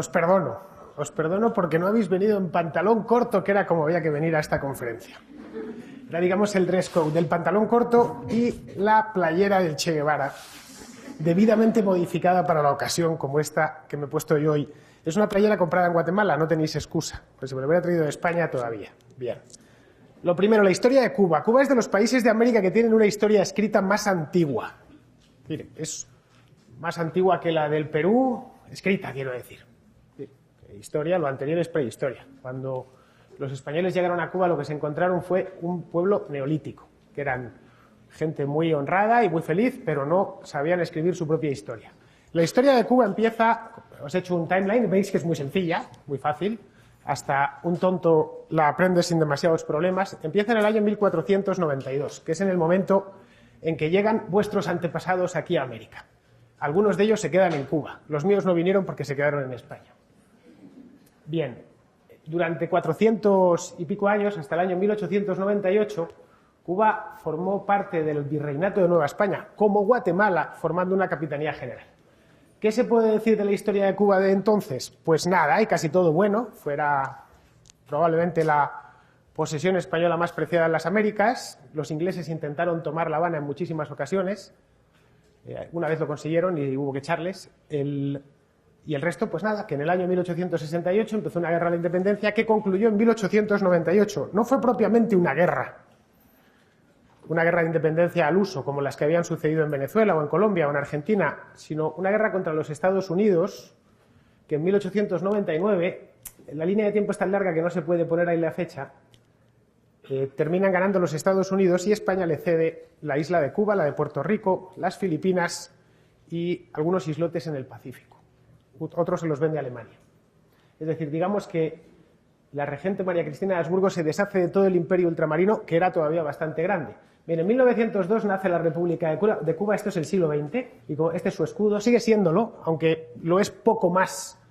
os perdono porque no habéis venido en pantalón corto, que era como había que venir a esta conferencia. Era, digamos, el dress code del pantalón corto y la playera del Che Guevara, debidamente modificada para la ocasión, como esta que me he puesto yo hoy. Es una playera comprada en Guatemala, no tenéis excusa, pues si me lo hubiera traído de España todavía. Bien. Lo primero, la historia de Cuba. Cuba es de los países de América que tienen una historia escrita más antigua. Mire, es más antigua que la del Perú, escrita, quiero decir. Historia, lo anterior es prehistoria. Cuando los españoles llegaron a Cuba, lo que se encontraron fue un pueblo neolítico, que eran gente muy honrada y muy feliz, pero no sabían escribir su propia historia. La historia de Cuba empieza, os he hecho un timeline, veis que es muy sencilla, muy fácil, hasta un tonto la aprende sin demasiados problemas. Empieza en el año 1492, que es en el momento en que llegan vuestros antepasados aquí a América. Algunos de ellos se quedan en Cuba, los míos no vinieron porque se quedaron en España. Bien, durante 400 y pico años, hasta el año 1898, Cuba formó parte del Virreinato de Nueva España, como Guatemala, formando una capitanía general. ¿Qué se puede decir de la historia de Cuba de entonces? Pues nada, y casi todo bueno. Fuera probablemente la posesión española más preciada en las Américas. Los ingleses intentaron tomar La Habana en muchísimas ocasiones. Una vez lo consiguieron y hubo que echarles. Y el resto, pues nada, que en el año 1868 empezó una guerra de la independencia que concluyó en 1898. No fue propiamente una guerra de independencia al uso, como las que habían sucedido en Venezuela o en Colombia o en Argentina, sino una guerra contra los Estados Unidos, que en 1899, la línea de tiempo es tan larga que no se puede poner ahí la fecha, terminan ganando los Estados Unidos y España le cede la isla de Cuba, la de Puerto Rico, las Filipinas y algunos islotes en el Pacífico. Otros se los vende a Alemania. Es decir, digamos que la regente María Cristina de Habsburgo se deshace de todo el imperio ultramarino, que era todavía bastante grande. Bien, en 1902 nace la República de Cuba, esto es el siglo XX, y este es su escudo, sigue siéndolo, aunque lo es poco más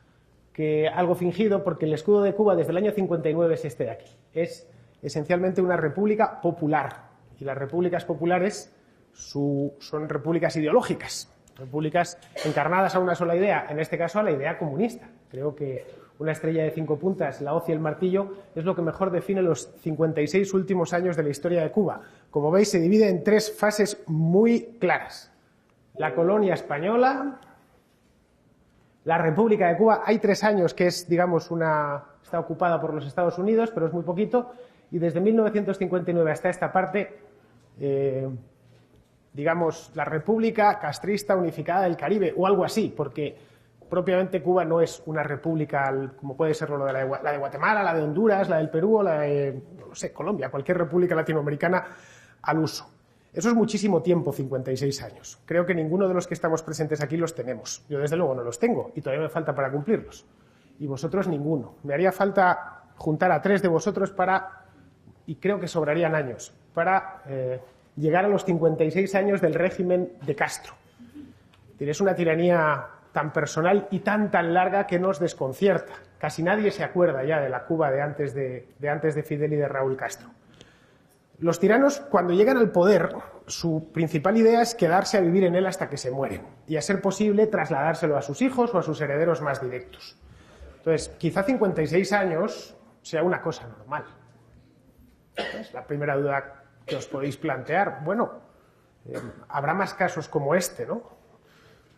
que algo fingido, porque el escudo de Cuba desde el año 59 es este de aquí. Es esencialmente una república popular, y las repúblicas populares son repúblicas ideológicas, repúblicas encarnadas a una sola idea, en este caso a la idea comunista. Creo que una estrella de 5 puntas, la hoz y el martillo, es lo que mejor define los 56 últimos años de la historia de Cuba. Como veis, se divide en 3 fases muy claras. La colonia española, la República de Cuba, hay 3 años que es, digamos, está ocupada por los Estados Unidos, pero es muy poquito, y desde 1959 hasta esta parte, digamos, la República Castrista Unificada del Caribe, o algo así, porque propiamente Cuba no es una república como puede serlo la de Guatemala, la de Honduras, la del Perú o la de, no sé, Colombia, cualquier república latinoamericana al uso. Eso es muchísimo tiempo, 56 años. Creo que ninguno de los que estamos presentes aquí los tenemos. Yo desde luego no los tengo y todavía me falta para cumplirlos. Y vosotros ninguno. Me haría falta juntar a 3 de vosotros y creo que sobrarían años, para llegar a los 56 años del régimen de Castro. Es una tiranía tan personal y tan larga que nos desconcierta. Casi nadie se acuerda ya de la Cuba de antes de Fidel y de Raúl Castro. Los tiranos, cuando llegan al poder, su principal idea es quedarse a vivir en él hasta que se mueren y, a ser posible, trasladárselo a sus hijos o a sus herederos más directos. Entonces, quizá 56 años sea una cosa normal. Es la primera duda que os podéis plantear. Bueno, habrá más casos como este, ¿no?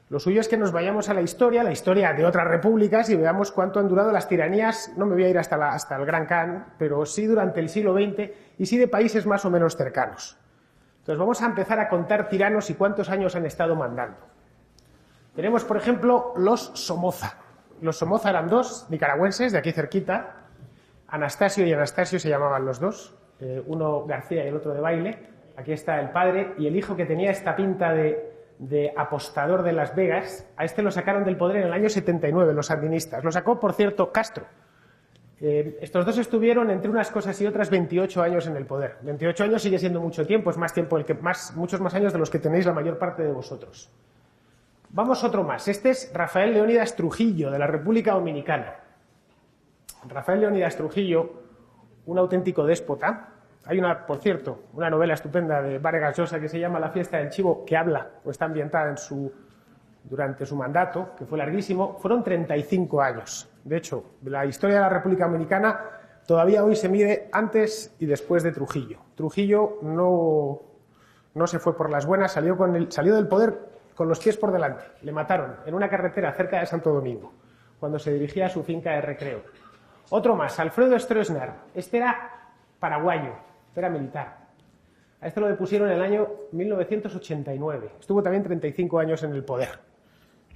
Lo suyo es que nos vayamos a la historia de otras repúblicas, y veamos cuánto han durado las tiranías. No me voy a ir hasta el Gran Khan, pero sí durante el siglo XX y sí de países más o menos cercanos. Entonces vamos a empezar a contar tiranos y cuántos años han estado mandando. Tenemos, por ejemplo, los Somoza. Los Somoza eran 2 nicaragüenses de aquí cerquita. Anastasio y Anastasio se llamaban los 2, uno García y el otro de Baile. Aquí está el padre y el hijo, que tenía esta pinta de apostador de Las Vegas. A este lo sacaron del poder en el año 79, los sandinistas. Lo sacó, por cierto, Castro. Estos 2 estuvieron, entre unas cosas y otras, 28 años en el poder. 28 años sigue siendo mucho tiempo, es más tiempo, muchos más años de los que tenéis la mayor parte de vosotros. Vamos otro más. Este es Rafael Leónidas Trujillo, de la República Dominicana. Rafael Leónidas Trujillo, un auténtico déspota. Hay por cierto, una novela estupenda de Vargas Llosa que se llama La fiesta del chivo, que habla o está ambientada durante su mandato, que fue larguísimo, fueron 35 años. De hecho, la historia de la República Dominicana todavía hoy se mide antes y después de Trujillo. Trujillo no se fue por las buenas, salió del poder con los pies por delante. Le mataron en una carretera cerca de Santo Domingo, cuando se dirigía a su finca de recreo. Otro más, Alfredo Stroessner. Este era paraguayo, era militar. A este lo depusieron en el año 1989. Estuvo también 35 años en el poder.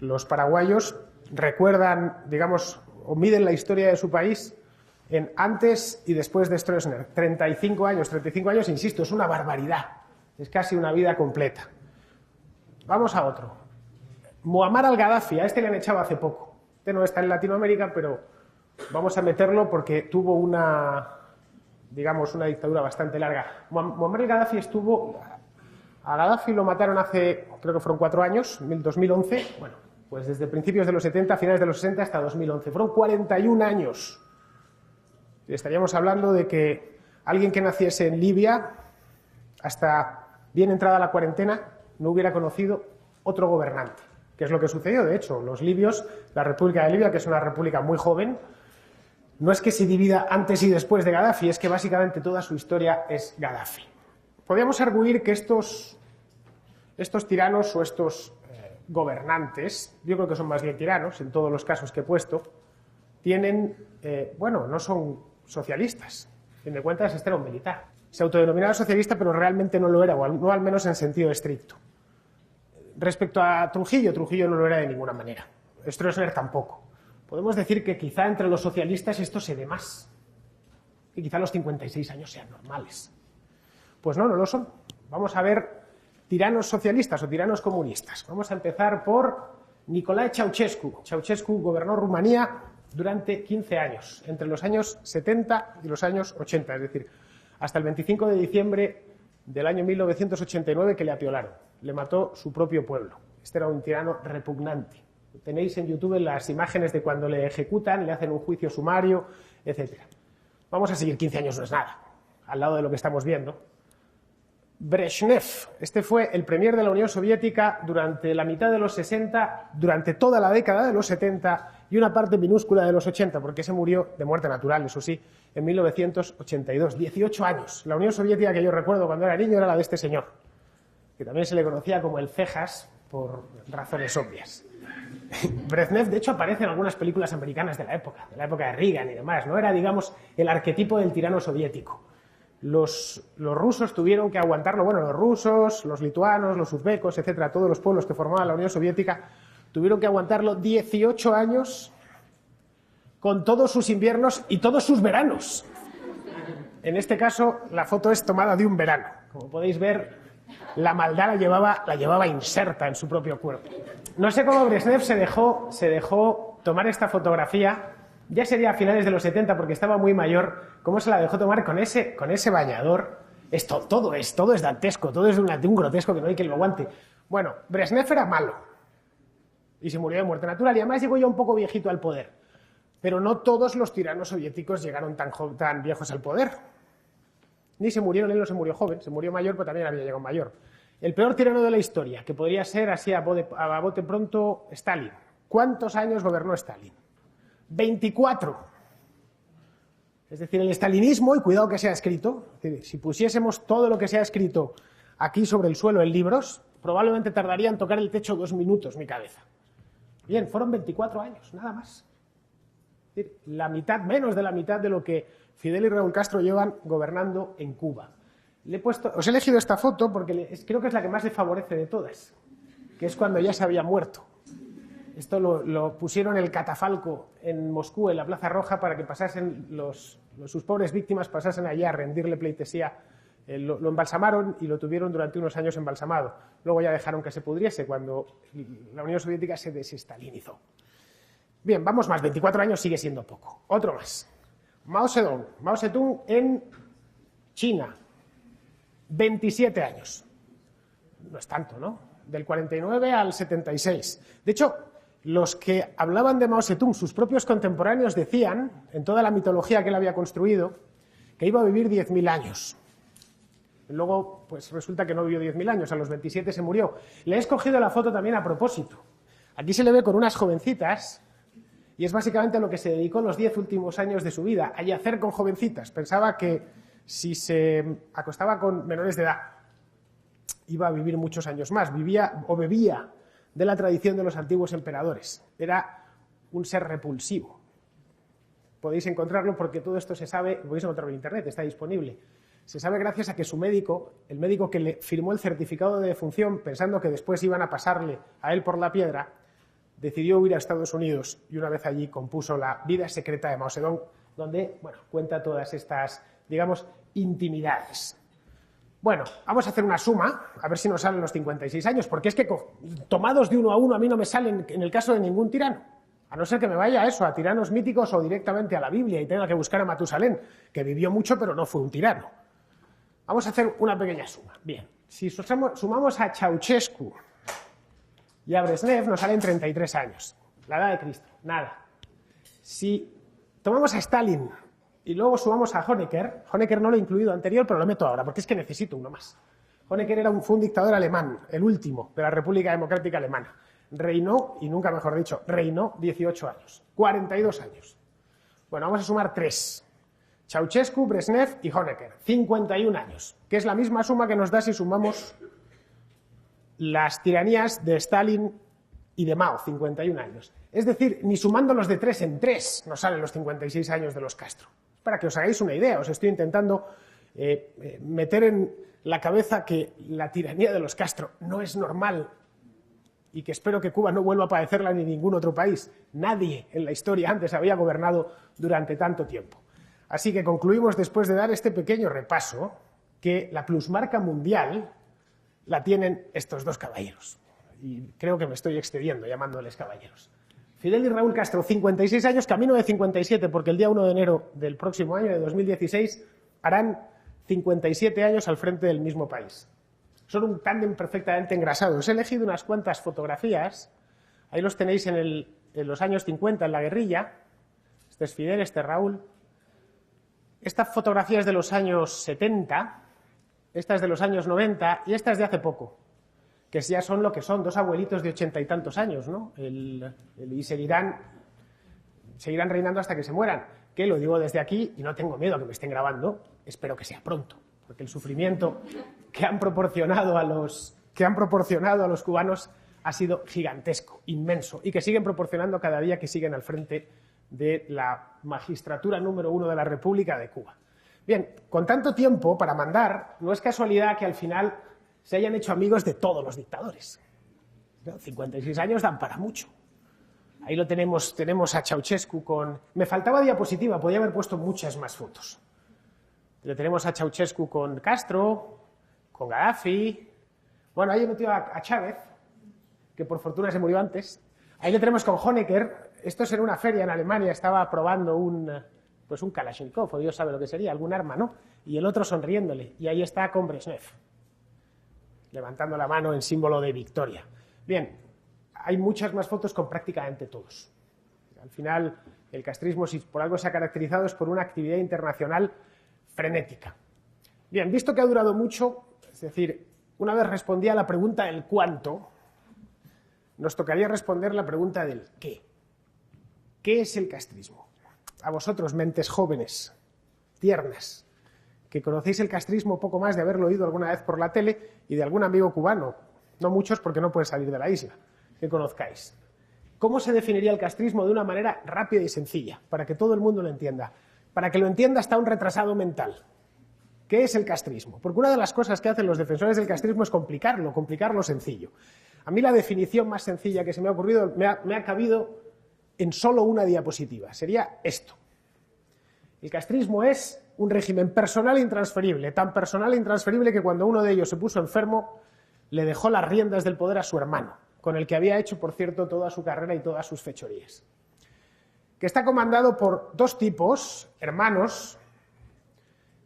Los paraguayos recuerdan, digamos, o miden la historia de su país en antes y después de Stroessner. 35 años, insisto, es una barbaridad. Es casi una vida completa. Vamos a otro. Muammar al-Gaddafi, a este le han echado hace poco. Este no está en Latinoamérica, pero vamos a meterlo porque tuvo una dictadura bastante larga. Muammar al-Gaddafi a Gaddafi lo mataron hace, creo que fueron 4 años, en 2011. Bueno, pues desde principios de los 70, finales de los 60 hasta 2011. Fueron 41 años. Estaríamos hablando de que alguien que naciese en Libia, hasta bien entrada la cuarentena, no hubiera conocido otro gobernante. ¿Qué es lo que sucedió? De hecho, los libios, la República de Libia, que es una república muy joven, no es que se divida antes y después de Gaddafi, es que básicamente toda su historia es Gaddafi. Podríamos arguir que estos tiranos o estos gobernantes, yo creo que son más bien tiranos en todos los casos que he puesto, no son socialistas. A fin de cuentas, este era un militar. Se autodenominaba socialista, pero realmente no lo era, o no al menos en sentido estricto. Respecto a Trujillo no lo era de ninguna manera. Stroessner tampoco. Podemos decir que quizá entre los socialistas esto se dé más. Que quizá los 56 años sean normales. Pues no lo son. Vamos a ver tiranos socialistas o tiranos comunistas. Vamos a empezar por Nicolae Ceausescu. Ceausescu gobernó Rumanía durante 15 años, entre los años 70 y los años 80, es decir, hasta el 25 de diciembre del año 1989 que le apiolaron. Le mató su propio pueblo. Este era un tirano repugnante. Tenéis en YouTube las imágenes de cuando le ejecutan, le hacen un juicio sumario, etc. Vamos a seguir, 15 años no es nada, al lado de lo que estamos viendo. Brezhnev, este fue el premier de la Unión Soviética durante la mitad de los 60, durante toda la década de los 70 y una parte minúscula de los 80, porque se murió de muerte natural, eso sí, en 1982, 18 años. La Unión Soviética que yo recuerdo cuando era niño era la de este señor, que también se le conocía como el Cejas por razones obvias. Brezhnev, de hecho, aparece en algunas películas americanas de la época de Reagan y demás, ¿no? Era, digamos, el arquetipo del tirano soviético. Los rusos tuvieron que aguantarlo, los rusos, los lituanos, los uzbecos, etcétera, todos los pueblos que formaban la Unión Soviética, tuvieron que aguantarlo 18 años con todos sus inviernos y todos sus veranos. En este caso, la foto es tomada de un verano. Como podéis ver, la maldad la llevaba inserta en su propio cuerpo. No sé cómo Brezhnev se dejó tomar esta fotografía. Ya sería a finales de los 70 porque estaba muy mayor. ¿Cómo se la dejó tomar con ese bañador? Todo es dantesco, todo es de un grotesco que no hay quien lo aguante. Bueno, Brezhnev era malo y se murió de muerte natural y además llegó ya un poco viejito al poder. Pero no todos los tiranos soviéticos llegaron tan viejos al poder. Ni se murieron, él no se murió joven, se murió mayor, pero también había llegado mayor. El peor tirano de la historia, que podría ser así a bote pronto, Stalin. ¿Cuántos años gobernó Stalin? 24. Es decir, el stalinismo, y cuidado que sea escrito, es decir, si pusiésemos todo lo que se ha escrito aquí sobre el suelo en libros, probablemente tardaría en tocar el techo 2 minutos mi cabeza. Bien, fueron 24 años, nada más. Es decir, menos de la mitad de lo que Fidel y Raúl Castro llevan gobernando en Cuba. Os he elegido esta foto porque creo que es la que más le favorece de todas, que es cuando ya se había muerto. Esto lo pusieron en el catafalco en Moscú, en la Plaza Roja, para que pasasen sus pobres víctimas pasasen allá a rendirle pleitesía. Lo embalsamaron y lo tuvieron durante unos años embalsamado. Luego ya dejaron que se pudriese cuando la Unión Soviética se desestalinizó. Bien, vamos más, 24 años sigue siendo poco. Otro más. Mao Zedong en China, 27 años. No es tanto, ¿no? Del 49 al 76. De hecho, los que hablaban de Mao Zedong, sus propios contemporáneos, decían, en toda la mitología que él había construido, que iba a vivir 10.000 años. Luego, pues resulta que no vivió 10.000 años, a los 27 se murió. Le he escogido la foto también a propósito, Aquí se le ve con unas jovencitas y es básicamente a lo que se dedicó los 10 últimos años de su vida, a yacer con jovencitas. Pensaba que si se acostaba con menores de edad iba a vivir muchos años más, vivía o bebía de la tradición de los antiguos emperadores. Era un ser repulsivo. Podéis encontrarlo porque todo esto se sabe, lo podéis encontrarlo en internet, está disponible. Se sabe gracias a que su médico, el médico que le firmó el certificado de defunción pensando que después iban a pasarle a él por la piedra, decidió huir a Estados Unidos y una vez allí compuso La vida secreta de Mao Zedong, donde cuenta todas estas, digamos, intimidades. Bueno, vamos a hacer una suma, a ver si nos salen los 56 años, porque es que tomados de uno a uno a mí no me salen en el caso de ningún tirano, a no ser que me vaya a eso, a tiranos míticos o directamente a la Biblia y tenga que buscar a Matusalén, que vivió mucho pero no fue un tirano. Vamos a hacer una pequeña suma. Bien, si sumamos a Ceausescu y a Brezhnev nos salen 33 años, la edad de Cristo, nada. Si tomamos a Stalin y luego sumamos a Honecker no lo he incluido anterior, pero lo meto ahora, porque es que necesito uno más. Honecker fue un dictador alemán, el último de la República Democrática Alemana. Reinó, y nunca mejor dicho, reinó 18 años, 42 años. Bueno, vamos a sumar 3. Ceausescu, Brezhnev y Honecker, 51 años, que es la misma suma que nos da si sumamos las tiranías de Stalin y de Mao, 51 años. Es decir, ni sumándolos de 3 en 3 nos salen los 56 años de los Castro. Para que os hagáis una idea, os estoy intentando meter en la cabeza que la tiranía de los Castro no es normal y que espero que Cuba no vuelva a padecerla ni ningún otro país. Nadie en la historia antes había gobernado durante tanto tiempo. Así que concluimos después de dar este pequeño repaso que la plusmarca mundial la tienen estos dos caballeros. Y creo que me estoy excediendo llamándoles caballeros. Fidel y Raúl Castro, 56 años, camino de 57, porque el día 1 de enero del próximo año, de 2016, harán 57 años al frente del mismo país. Son un tándem perfectamente engrasado. Os he elegido unas cuantas fotografías, ahí los tenéis en los años 50, en la guerrilla. Este es Fidel, este es Raúl. Esta fotografía es de los años 70, esta es de los años 90 y esta es de hace poco, que ya son lo que son, dos abuelitos de 80 y tantos años, ¿no? Y seguirán reinando hasta que se mueran, que lo digo desde aquí y no tengo miedo a que me estén grabando, espero que sea pronto, porque el sufrimiento que han proporcionado a los cubanos ha sido gigantesco, inmenso, y que siguen proporcionando cada día que siguen al frente de la magistratura número 1 de la República de Cuba. Bien, con tanto tiempo para mandar, no es casualidad que al final se hayan hecho amigos de todos los dictadores. 56 años dan para mucho. Ahí lo tenemos a Ceausescu con... Me faltaba diapositiva, podía haber puesto muchas más fotos. Le tenemos a Ceausescu con Castro, con Gaddafi... Bueno, ahí he metido a Chávez, que por fortuna se murió antes. Ahí le tenemos con Honecker. Esto es en una feria en Alemania, estaba probando un Kalashnikov, o Dios sabe lo que sería, algún arma, ¿no? Y el otro sonriéndole. Y ahí está con Brezhnev, levantando la mano en símbolo de victoria. Bien, hay muchas más fotos con prácticamente todos. Al final, el castrismo, si por algo se ha caracterizado, es por una actividad internacional frenética. Bien, visto que ha durado mucho, es decir, una vez respondí a la pregunta del cuánto, nos tocaría responder la pregunta del qué. ¿Qué es el castrismo? A vosotros, mentes jóvenes, tiernas, que conocéis el castrismo poco más de haberlo oído alguna vez por la tele y de algún amigo cubano, no muchos porque no pueden salir de la isla, que conozcáis. ¿Cómo se definiría el castrismo de una manera rápida y sencilla, para que todo el mundo lo entienda? Para que lo entienda hasta un retrasado mental. ¿Qué es el castrismo? Porque una de las cosas que hacen los defensores del castrismo es complicarlo sencillo. A mí la definición más sencilla que se me ha ocurrido me ha cabido en solo una diapositiva. Sería esto. El castrismo es un régimen personal e intransferible, tan personal e intransferible que cuando uno de ellos se puso enfermo, le dejó las riendas del poder a su hermano, con el que había hecho, por cierto, toda su carrera y todas sus fechorías. Que está comandado por dos tipos, hermanos,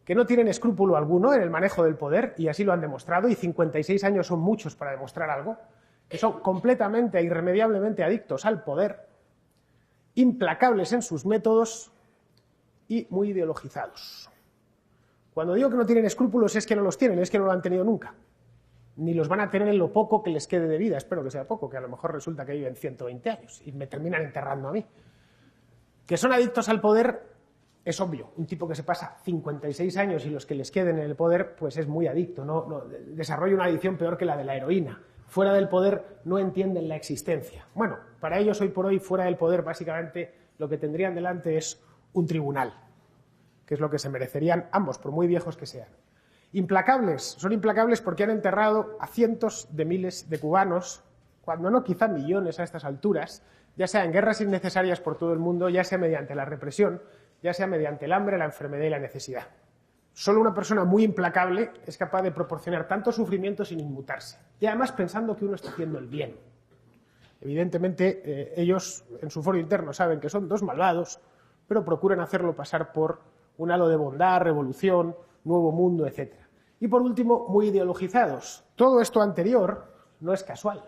que no tienen escrúpulo alguno en el manejo del poder, y así lo han demostrado, y 56 años son muchos para demostrar algo, que son completamente e irremediablemente adictos al poder, implacables en sus métodos y muy ideologizados. Cuando digo que no tienen escrúpulos es que no los tienen, es que no lo han tenido nunca. ni los van a tener en lo poco que les quede de vida, espero que sea poco, que a lo mejor resulta que viven 120 años y me terminan enterrando a mí. Que son adictos al poder es obvio, un tipo que se pasa 56 años y los que les queden en el poder, pues es muy adicto, desarrolla una adicción peor que la de la heroína. Fuera del poder no entienden la existencia. Bueno, para ellos hoy por hoy, fuera del poder, básicamente lo que tendrían delante es un tribunal, que es lo que se merecerían ambos, por muy viejos que sean. Implacables, son implacables porque han enterrado a cientos de miles de cubanos, cuando no quizá millones a estas alturas, ya sea en guerras innecesarias por todo el mundo, ya sea mediante la represión, ya sea mediante el hambre, la enfermedad y la necesidad. Solo una persona muy implacable es capaz de proporcionar tanto sufrimiento sin inmutarse, y además pensando que uno está haciendo el bien. Evidentemente, ellos en su foro interno saben que son dos malvados, pero procuran hacerlo pasar por un halo de bondad, revolución, nuevo mundo, etc. Y por último, muy ideologizados. Todo esto anterior no es casual.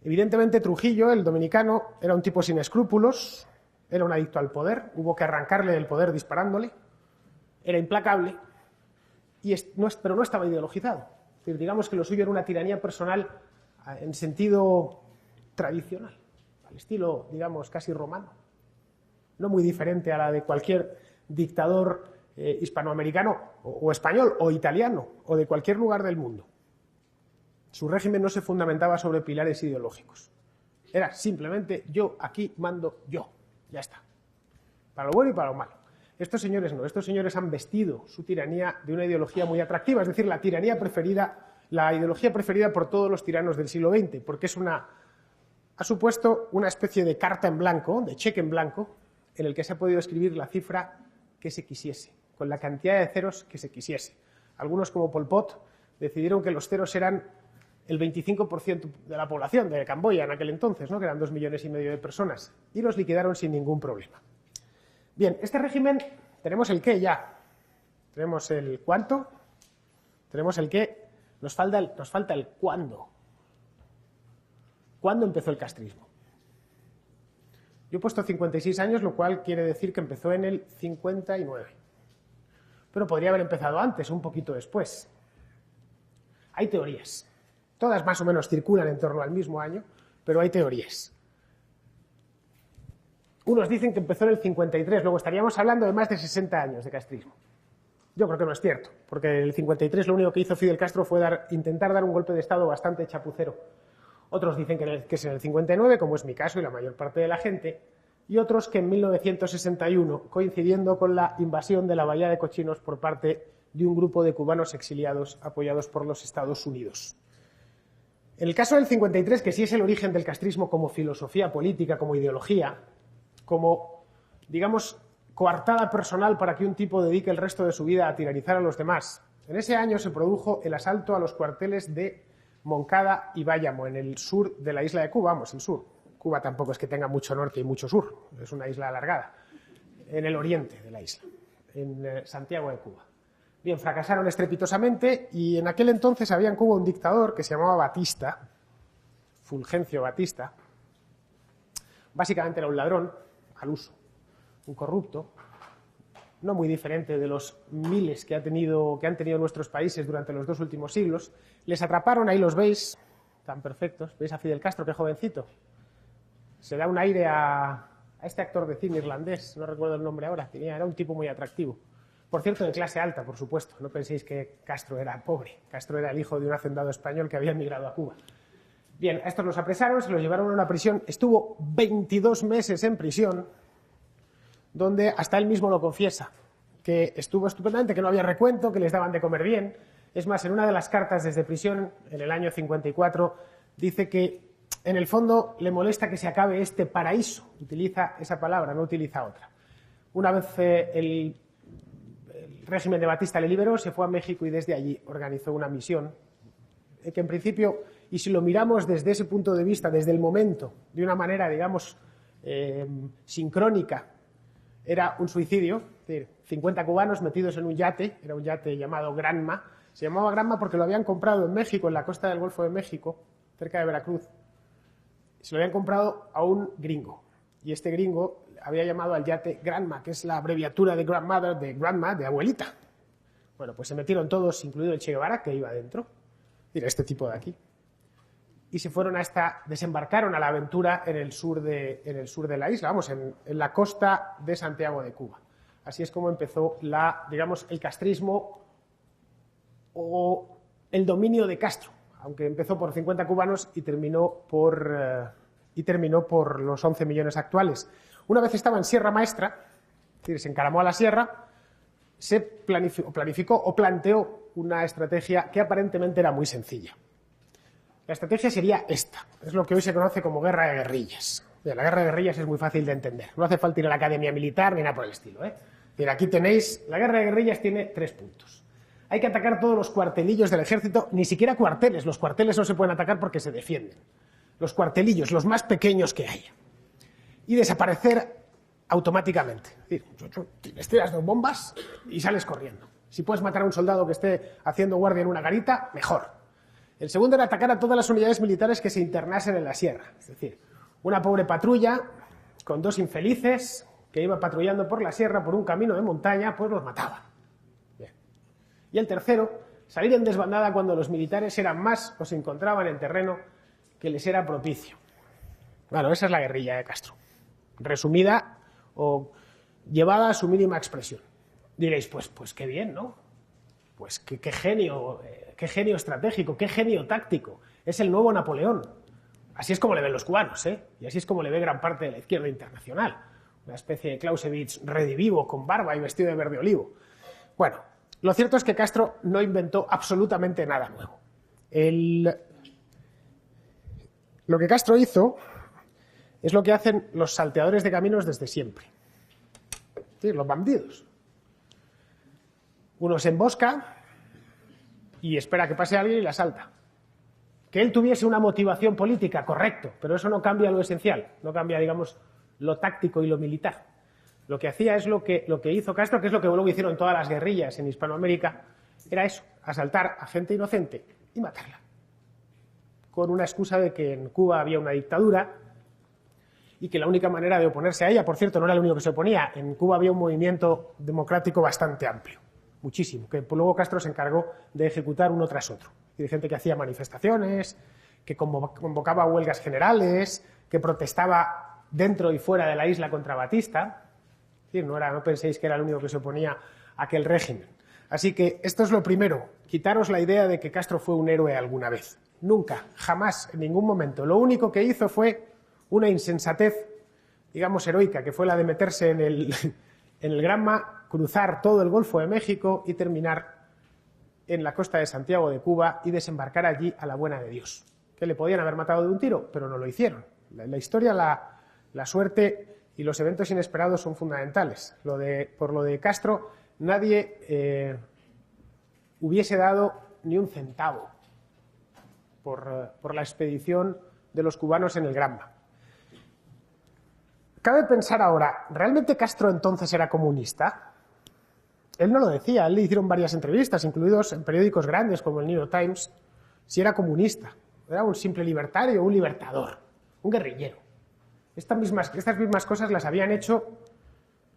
Evidentemente, Trujillo, el dominicano, era un tipo sin escrúpulos, era un adicto al poder, hubo que arrancarle del poder disparándole, era implacable, pero no estaba ideologizado. Es decir, digamos que lo suyo era una tiranía personal en sentido tradicional, al estilo, digamos, casi romano. No muy diferente a la de cualquier dictador hispanoamericano o español o italiano o de cualquier lugar del mundo. Su régimen no se fundamentaba sobre pilares ideológicos. Era simplemente yo aquí mando yo. Ya está. Para lo bueno y para lo malo. Estos señores no. Estos señores han vestido su tiranía de una ideología muy atractiva. Es decir, la ideología preferida por todos los tiranos del siglo XX, porque ha supuesto una especie de carta en blanco, de cheque en blanco, en el que se ha podido escribir la cifra que se quisiese, con la cantidad de ceros que se quisiese. Algunos, como Pol Pot, decidieron que los ceros eran el 25% de la población de Camboya en aquel entonces, ¿no? Que eran 2,5 millones de personas, y los liquidaron sin ningún problema. Bien, este régimen, tenemos el qué ya, tenemos el cuánto, tenemos el qué, nos falta el cuándo. ¿Cuándo empezó el castrismo? Yo he puesto 56 años, lo cual quiere decir que empezó en el 59. Pero podría haber empezado antes, un poquito después. Hay teorías. Todas más o menos circulan en torno al mismo año, pero hay teorías. Unos dicen que empezó en el 53, luego estaríamos hablando de más de 60 años de castrismo. Yo creo que no es cierto, porque en el 53 lo único que hizo Fidel Castro fue intentar dar un golpe de Estado bastante chapucero. Otros dicen que es en el 59, como es mi caso y la mayor parte de la gente, y otros que en 1961, coincidiendo con la invasión de la Bahía de Cochinos por parte de un grupo de cubanos exiliados apoyados por los Estados Unidos. En el caso del 53, que sí es el origen del castrismo como filosofía política, como ideología, como, digamos, coartada personal para que un tipo dedique el resto de su vida a tiranizar a los demás, en ese año se produjo el asalto a los cuarteles de Moncada y Bayamo, en el sur de la isla de Cuba, vamos, el sur. Cuba tampoco es que tenga mucho norte y mucho sur, es una isla alargada, en el oriente de la isla, en Santiago de Cuba. Bien, fracasaron estrepitosamente y en aquel entonces había en Cuba un dictador que se llamaba Batista, Fulgencio Batista. Básicamente era un ladrón al uso, un corrupto, no muy diferente de los miles que han tenido nuestros países durante los 2 últimos siglos. Les atraparon, ahí los veis, tan perfectos. ¿Veis a Fidel Castro, qué jovencito? Se da un aire a este actor de cine irlandés, no recuerdo el nombre ahora, era un tipo muy atractivo. Por cierto, de clase alta, por supuesto. No penséis que Castro era pobre. Castro era el hijo de un hacendado español que había emigrado a Cuba. Bien, a estos los apresaron, se los llevaron a una prisión. Estuvo 22 meses en prisión, donde hasta él mismo lo confiesa, que estuvo estupendamente, que no había recuento, que les daban de comer bien. Es más, en una de las cartas desde prisión, en el año 54, dice que en el fondo le molesta que se acabe este paraíso. Utiliza esa palabra, no utiliza otra. Una vez el régimen de Batista le liberó, se fue a México y desde allí organizó una misión que en principio, y si lo miramos desde ese punto de vista, desde el momento, de una manera, digamos, sincrónica, era un suicidio, es decir, 50 cubanos metidos en un yate, era un yate llamado Granma. Se llamaba Granma porque lo habían comprado en México, en la costa del Golfo de México, cerca de Veracruz. Se lo habían comprado a un gringo, y este gringo había llamado al yate Granma, que es la abreviatura de grandmother, de grandma, de abuelita. Bueno, pues se metieron todos, incluido el Che Guevara, que iba dentro. Mira, este tipo de aquí. Y se fueron desembarcaron a la aventura en el sur de la isla, vamos, en la costa de Santiago de Cuba. Así es como empezó el castrismo o el dominio de Castro, aunque empezó por 50 cubanos y terminó por los 11 millones actuales. Una vez estaba en Sierra Maestra, es decir, se encaramó a la sierra, se planificó o planteó una estrategia que aparentemente era muy sencilla. La estrategia sería esta, es lo que hoy se conoce como guerra de guerrillas. La guerra de guerrillas es muy fácil de entender, no hace falta ir a la academia militar ni nada por el estilo. Mira, aquí tenéis, la guerra de guerrillas tiene 3 puntos. Hay que atacar todos los cuartelillos del ejército, ni siquiera cuarteles, los cuarteles no se pueden atacar porque se defienden. Los cuartelillos, los más pequeños que haya. Y desaparecer automáticamente. Es decir, les tiras 2 bombas y sales corriendo. Si puedes matar a un soldado que esté haciendo guardia en una garita, mejor. El segundo era atacar a todas las unidades militares que se internasen en la sierra. Es decir, una pobre patrulla con 2 infelices que iba patrullando por la sierra, por un camino de montaña, pues los mataban. Bien. Y el tercero, salir en desbandada cuando los militares eran más o se encontraban en terreno que les era propicio. Bueno, esa es la guerrilla de Castro. Resumida o llevada a su mínima expresión. Diréis, pues qué bien, ¿no? Pues qué genio estratégico, qué genio táctico. Es el nuevo Napoleón. Así es como le ven los cubanos, y así es como le ve gran parte de la izquierda internacional. Una especie de Clausewitz redivivo, con barba y vestido de verde olivo. Bueno, lo cierto es que Castro no inventó absolutamente nada nuevo. Lo que Castro hizo es lo que hacen los salteadores de caminos desde siempre. Es decir, los bandidos. Uno se embosca y espera que pase alguien y la asalta. Que él tuviese una motivación política, correcto, pero eso no cambia lo esencial, no cambia, digamos, lo táctico y lo militar. Lo que hacía es lo que hizo Castro, que es lo que luego hicieron todas las guerrillas en Hispanoamérica, era eso, asaltar a gente inocente y matarla. Con una excusa de que en Cuba había una dictadura y que la única manera de oponerse a ella, por cierto, no era el único que se oponía, en Cuba había un movimiento democrático bastante amplio. Muchísimo, que luego Castro se encargó de ejecutar uno tras otro. Y de gente que hacía manifestaciones, que convocaba huelgas generales, que protestaba dentro y fuera de la isla contra Batista. Es decir, no penséis que era el único que se oponía a aquel régimen. Así que esto es lo primero, quitaros la idea de que Castro fue un héroe alguna vez. Nunca, jamás, en ningún momento. Lo único que hizo fue una insensatez, digamos, heroica, que fue la de meterse en el Granma, cruzar todo el Golfo de México y terminar en la costa de Santiago de Cuba y desembarcar allí a la buena de Dios. Que le podían haber matado de un tiro, pero no lo hicieron. En la historia la suerte y los eventos inesperados son fundamentales. Por lo de Castro, nadie hubiese dado ni un centavo por la expedición de los cubanos en el Granma. Cabe pensar ahora, ¿realmente Castro entonces era comunista? Él no lo decía, él le hicieron varias entrevistas, incluidos en periódicos grandes como el New York Times, si era comunista. Era un simple libertario, un libertador, un guerrillero. Estas mismas cosas las habían hecho,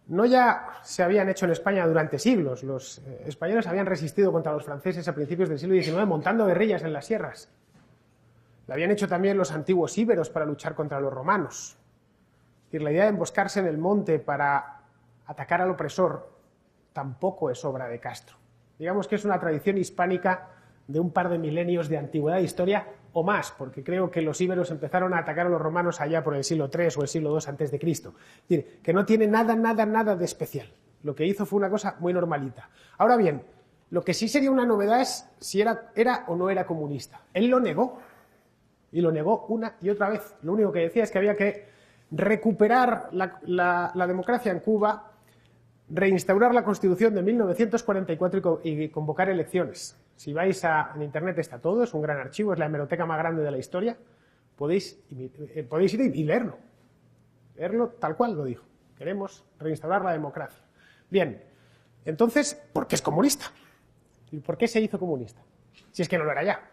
no ya se habían hecho en España durante siglos. Los españoles habían resistido contra los franceses a principios del siglo XIX montando guerrillas en las sierras. Lo habían hecho también los antiguos íberos para luchar contra los romanos. Es decir, la idea de emboscarse en el monte para atacar al opresor tampoco es obra de Castro. Digamos que es una tradición hispánica de un par de milenios de antigüedad e historia o más, porque creo que los íberos empezaron a atacar a los romanos allá por el siglo III o el siglo II a.C. Es decir, que no tiene nada de especial. Lo que hizo fue una cosa muy normalita. Ahora bien, lo que sí sería una novedad es si era o no era comunista. Él lo negó, y lo negó una y otra vez. Lo único que decía es que había que recuperar la democracia en Cuba, reinstaurar la Constitución de 1944 y convocar elecciones. Si vais en Internet está todo, es un gran archivo, es la hemeroteca más grande de la historia. Podéis ir y leerlo. Leerlo tal cual lo dijo. Queremos reinstaurar la democracia. Bien, entonces, ¿por qué es comunista? ¿Y por qué se hizo comunista? Si es que no lo era ya.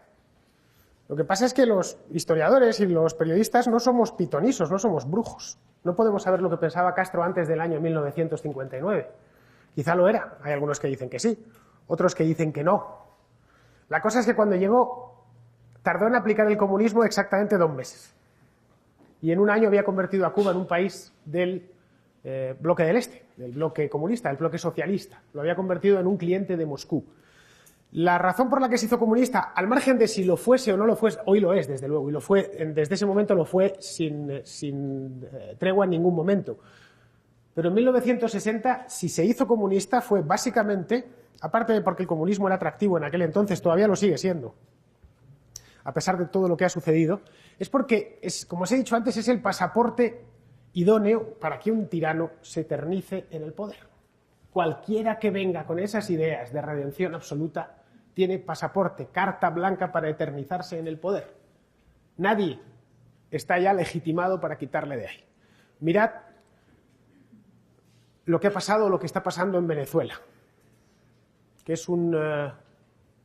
Lo que pasa es que los historiadores y los periodistas no somos pitonisos, no somos brujos. No podemos saber lo que pensaba Castro antes del año 1959. Quizá lo era, hay algunos que dicen que sí, otros que dicen que no. La cosa es que cuando llegó tardó en aplicar el comunismo exactamente 2 meses. Y en un año había convertido a Cuba en un país del bloque del Este, del bloque comunista, del bloque socialista. Lo había convertido en un cliente de Moscú. La razón por la que se hizo comunista, al margen de si lo fuese o no lo fuese, hoy lo es, desde luego, y lo fue, desde ese momento lo fue sin tregua en ningún momento. Pero en 1960, si se hizo comunista, fue básicamente, aparte de porque el comunismo era atractivo en aquel entonces, todavía lo sigue siendo, a pesar de todo lo que ha sucedido, es porque, como os he dicho antes, es el pasaporte idóneo para que un tirano se eternice en el poder. Cualquiera que venga con esas ideas de redención absoluta tiene pasaporte, carta blanca para eternizarse en el poder. Nadie está ya legitimado para quitarle de ahí. Mirad lo que ha pasado, lo que está pasando en Venezuela, que es un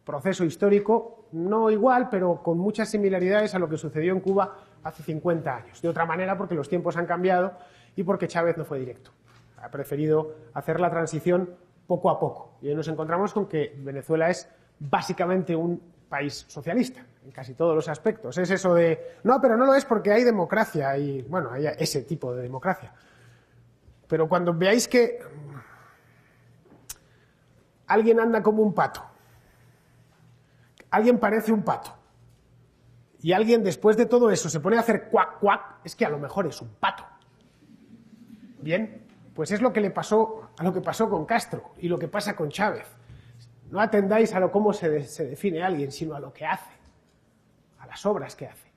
proceso histórico no igual, pero con muchas similaridades a lo que sucedió en Cuba hace 50 años. De otra manera, porque los tiempos han cambiado y porque Chávez no fue directo. Ha preferido hacer la transición poco a poco. Y hoy nos encontramos con que Venezuela es básicamente un país socialista, en casi todos los aspectos. Es eso de, no, pero no lo es porque hay democracia, y bueno, hay ese tipo de democracia. Pero cuando veáis que alguien anda como un pato, alguien parece un pato, y alguien después de todo eso se pone a hacer cuac, cuac, es que a lo mejor es un pato. Bien, pues es lo que le pasó a lo que pasó con Castro y lo que pasa con Chávez. No atendáis a cómo se define alguien, sino a lo que hace, a las obras que hace.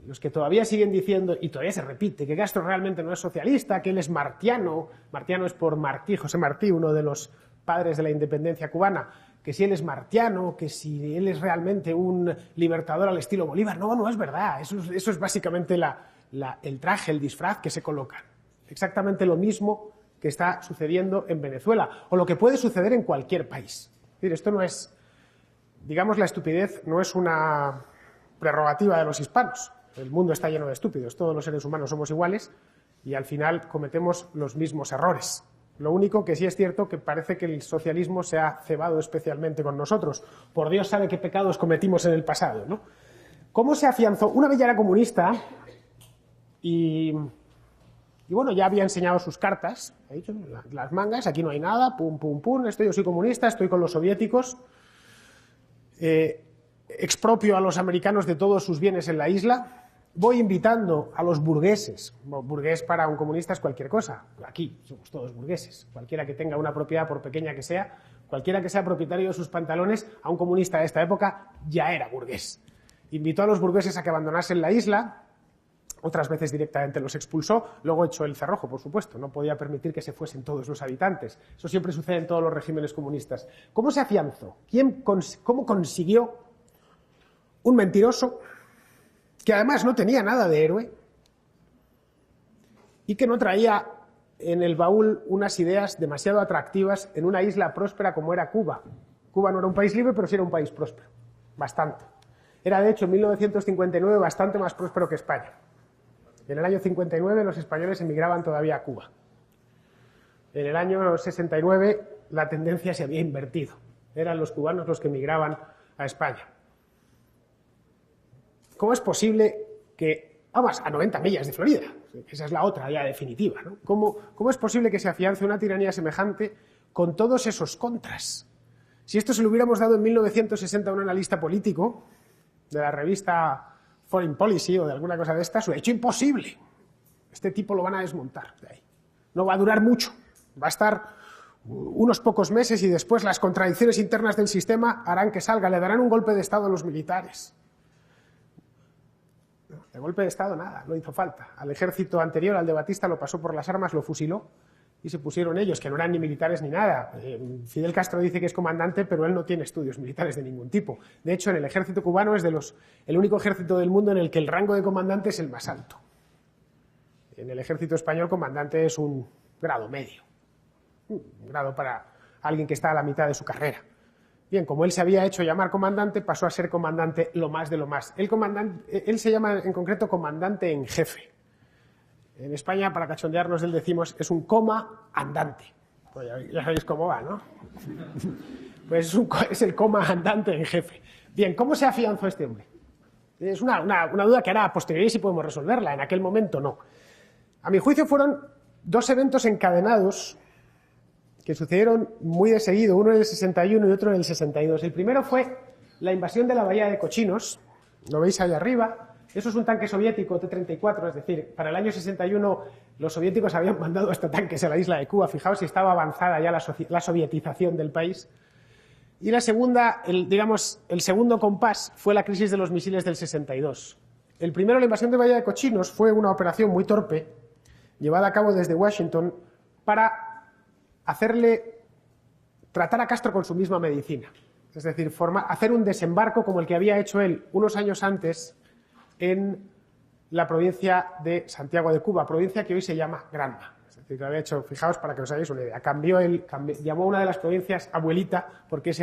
Los que todavía siguen diciendo, y todavía se repite, que Castro realmente no es socialista, que él es martiano, martiano es por Martí, José Martí, uno de los padres de la independencia cubana, que si él es martiano, que si él es realmente un libertador al estilo Bolívar. No, no es verdad, eso es básicamente el traje, el disfraz que se colocan. Exactamente lo mismo que está sucediendo en Venezuela, o lo que puede suceder en cualquier país. Es decir, esto no es, digamos, la estupidez no es una prerrogativa de los hispanos. El mundo está lleno de estúpidos, todos los seres humanos somos iguales y al final cometemos los mismos errores. Lo único que sí es cierto que parece que el socialismo se ha cebado especialmente con nosotros. Por Dios sabe qué pecados cometimos en el pasado, ¿no? ¿Cómo se afianzó? Una vez ya era comunista y bueno, ya había enseñado sus cartas, ha dicho, las mangas, aquí no hay nada, pum, pum, pum, yo soy comunista, estoy con los soviéticos, expropio a los americanos de todos sus bienes en la isla, voy invitando a los burgueses, burgués para un comunista es cualquier cosa, aquí somos todos burgueses, cualquiera que tenga una propiedad, por pequeña que sea, cualquiera que sea propietario de sus pantalones, a un comunista de esta época ya era burgués. Invitó a los burgueses a que abandonasen la isla, otras veces directamente los expulsó, luego echó el cerrojo, por supuesto, no podía permitir que se fuesen todos los habitantes. Eso siempre sucede en todos los regímenes comunistas. ¿Cómo se afianzó? ¿Cómo consiguió un mentiroso que además no tenía nada de héroe y que no traía en el baúl unas ideas demasiado atractivas en una isla próspera como era Cuba? Cuba no era un país libre, pero sí era un país próspero, bastante. Era, de hecho, en 1959 bastante más próspero que España. En el año 59 los españoles emigraban todavía a Cuba. En el año 69 la tendencia se había invertido. Eran los cubanos los que emigraban a España. ¿Cómo es posible que, vamos, a 90 millas de Florida, esa es la otra ya definitiva, ¿no? ¿Cómo es posible que se afiance una tiranía semejante con todos esos contras? Si esto se lo hubiéramos dado en 1960 a un analista político de la revista Foreign Policy o de alguna cosa de estas, lo ha hecho imposible. Este tipo lo van a desmontar de ahí. No va a durar mucho, va a estar unos pocos meses y después las contradicciones internas del sistema harán que salga, le darán un golpe de Estado a los militares. No, de golpe de Estado nada, no hizo falta. Al ejército anterior, al de Batista, lo pasó por las armas, lo fusiló y se pusieron ellos, que no eran ni militares ni nada. Fidel Castro dice que es comandante, pero él no tiene estudios militares de ningún tipo. De hecho, en el ejército cubano es el único ejército del mundo en el que el rango de comandante es el más alto. En el ejército español, comandante es un grado medio, un grado para alguien que está a la mitad de su carrera. Bien, como él se había hecho llamar comandante, pasó a ser comandante lo más de lo más. Él se llama en concreto comandante en jefe. En España, para cachondearnos del decimos, es un coma andante. Pues ya sabéis cómo va, ¿no? Pues es el coma andante en jefe. Bien, ¿cómo se afianzó este hombre? Es una duda que ahora a posteriori sí podemos resolverla, en aquel momento no. A mi juicio fueron dos eventos encadenados que sucedieron muy de seguido, uno en el 61 y otro en el 62. El primero fue la invasión de la bahía de Cochinos, lo veis ahí arriba. Eso es un tanque soviético T-34, es decir, para el año 61 los soviéticos habían mandado hasta tanques a la isla de Cuba. Fijaos si estaba avanzada ya la sovietización del país. Y la segunda, el segundo compás fue la crisis de los misiles del 62. El primero, la invasión de Bahía de Cochinos, fue una operación muy torpe, llevada a cabo desde Washington, para tratar a Castro con su misma medicina. Es decir, hacer un desembarco como el que había hecho él unos años antes en la provincia de Santiago de Cuba, provincia que hoy se llama Granma. Es decir, lo había hecho, fijaos para que os hagáis una idea, llamó a una de las provincias abuelita porque es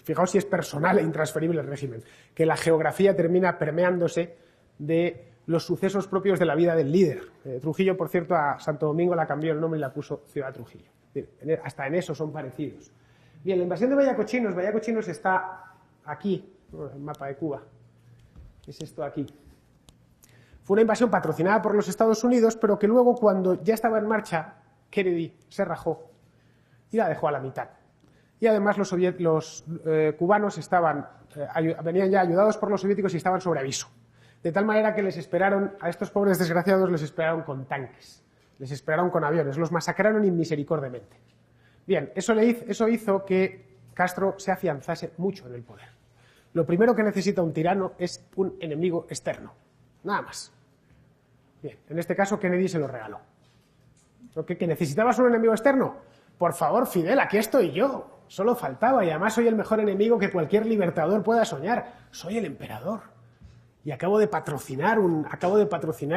fijaos si es personal e intransferible el régimen, que la geografía termina permeándose de los sucesos propios de la vida del líder. Trujillo, por cierto, a Santo Domingo la cambió el nombre y la puso Ciudad Trujillo. Hasta en eso son parecidos. Bien, la invasión de Bahía Cochinos está aquí, el mapa de Cuba. Es esto aquí. Fue una invasión patrocinada por los Estados Unidos, pero que luego, cuando ya estaba en marcha, Kennedy se rajó y la dejó a la mitad. Y además los cubanos venían ya ayudados por los soviéticos y estaban sobre aviso. De tal manera que a estos pobres desgraciados les esperaron con tanques, les esperaron con aviones, los masacraron inmisericordiamente. Bien, eso hizo que Castro se afianzase mucho en el poder. Lo primero que necesita un tirano es un enemigo externo, nada más. Bien, en este caso Kennedy se lo regaló. ¿Que necesitabas un enemigo externo? Por favor, Fidel, aquí estoy yo. Solo faltaba, y además soy el mejor enemigo que cualquier libertador pueda soñar. Soy el emperador. Y acabo de patrocinar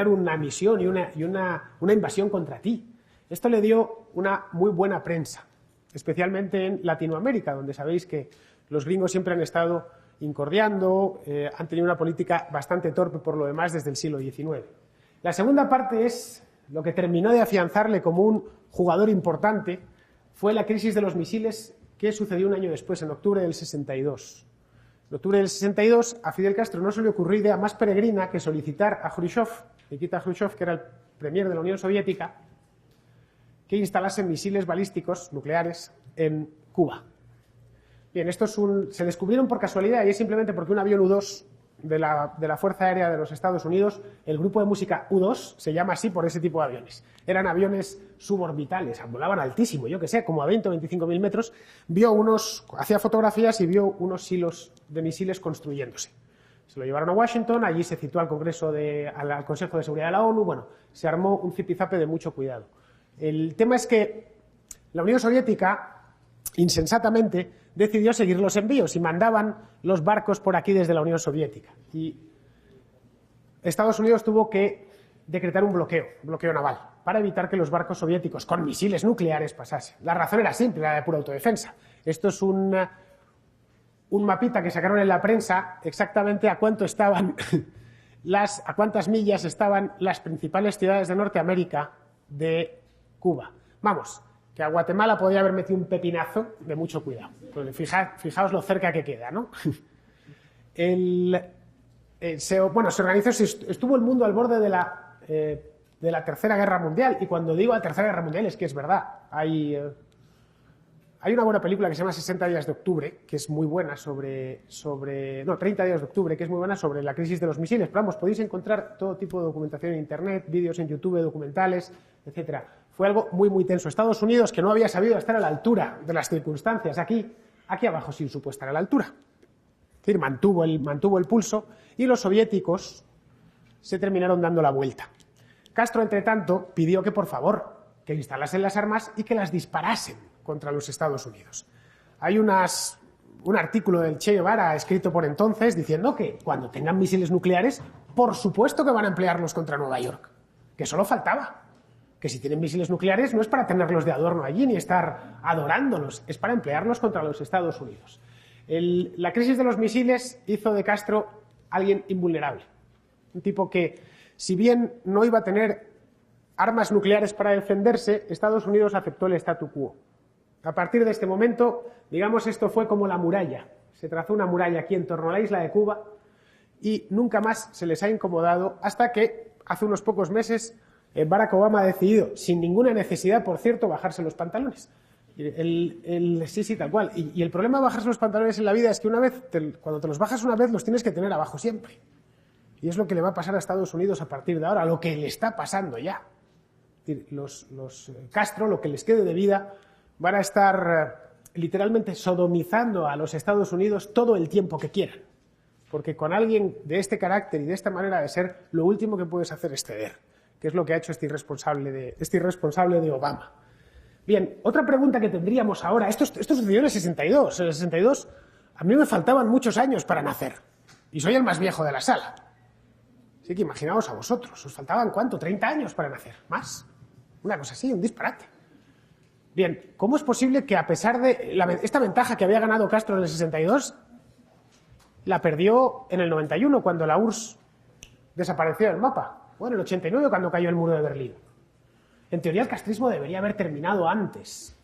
una misión y una invasión contra ti. Esto le dio una muy buena prensa, especialmente en Latinoamérica, donde sabéis que los gringos siempre han estado incordiando, han tenido una política bastante torpe por lo demás desde el siglo XIX. La segunda parte es lo que terminó de afianzarle como un jugador importante, fue la crisis de los misiles que sucedió un año después, en octubre del 62. En octubre del 62 a Fidel Castro no se le ocurrió idea más peregrina que solicitar a Khrushchev, Nikita Khrushchev, que era el premier de la Unión Soviética, que instalasen misiles balísticos nucleares en Cuba. Bien, se descubrieron por casualidad y es simplemente porque un avión U-2 de la Fuerza Aérea de los Estados Unidos, el grupo de música U-2 se llama así por ese tipo de aviones. Eran aviones suborbitales, volaban altísimo, yo que sé, como a 20 o 25.000 metros, hacía fotografías y vio unos silos de misiles construyéndose. Se lo llevaron a Washington, allí se citó al Consejo de Seguridad de la ONU, bueno, se armó un zipizape de mucho cuidado. El tema es que la Unión Soviética, insensatamente, decidió seguir los envíos y mandaban los barcos por aquí desde la Unión Soviética. Y Estados Unidos tuvo que decretar un bloqueo naval, para evitar que los barcos soviéticos con misiles nucleares pasasen. La razón era simple, era de pura autodefensa. Esto es un mapita que sacaron en la prensa exactamente a cuántas millas estaban las principales ciudades de Norteamérica de Cuba. Vamos, que a Guatemala podría haber metido un pepinazo de mucho cuidado. Pues fijaos lo cerca que queda, ¿no? Se organizó, estuvo el mundo al borde de la Tercera Guerra Mundial, y cuando digo la Tercera Guerra Mundial es que es verdad. Hay una buena película que se llama 60 días de octubre, que es muy buena 30 días de octubre, que es muy buena sobre la crisis de los misiles. Pero vamos, podéis encontrar todo tipo de documentación en Internet, vídeos en YouTube, documentales, etcétera. Fue algo muy, muy tenso. Estados Unidos, que no había sabido estar a la altura de las circunstancias, aquí abajo sí supo estar a la altura. Es decir, mantuvo el pulso, y los soviéticos se terminaron dando la vuelta. Castro, entre tanto, pidió que, por favor, que instalasen las armas y que las disparasen contra los Estados Unidos. Hay un artículo del Che Guevara escrito por entonces diciendo que cuando tengan misiles nucleares, por supuesto que van a emplearlos contra Nueva York, que solo faltaba. Que si tienen misiles nucleares no es para tenerlos de adorno allí ni estar adorándolos, es para emplearlos contra los Estados Unidos. La crisis de los misiles hizo de Castro alguien invulnerable. Un tipo que, si bien no iba a tener armas nucleares para defenderse, Estados Unidos aceptó el statu quo. A partir de este momento, digamos, esto fue como la muralla. se trazó una muralla aquí en torno a la isla de Cuba y nunca más se les ha incomodado hasta que hace unos pocos meses Barack Obama ha decidido, sin ninguna necesidad, por cierto, bajarse los pantalones. Sí, tal cual. Y el problema de bajarse los pantalones en la vida es que cuando te los bajas una vez, los tienes que tener abajo siempre. Y es lo que le va a pasar a Estados Unidos a partir de ahora, lo que le está pasando ya. Los Castro, lo que les quede de vida, van a estar literalmente sodomizando a los Estados Unidos todo el tiempo que quieran. Porque con alguien de este carácter y de esta manera de ser, lo último que puedes hacer es ceder, que es lo que ha hecho este irresponsable de Obama. Bien, otra pregunta que tendríamos ahora, esto sucedió en el 62. En el 62 a mí me faltaban muchos años para nacer y soy el más viejo de la sala. Así que imaginaos a vosotros, ¿os faltaban cuánto? 30 años para nacer, más. Una cosa así, un disparate. Bien, ¿cómo es posible que a pesar de esta ventaja que había ganado Castro en el 62, la perdió en el 91 cuando la URSS desapareció del mapa? O en el 89 cuando cayó el muro de Berlín. En teoría el castrismo debería haber terminado antes.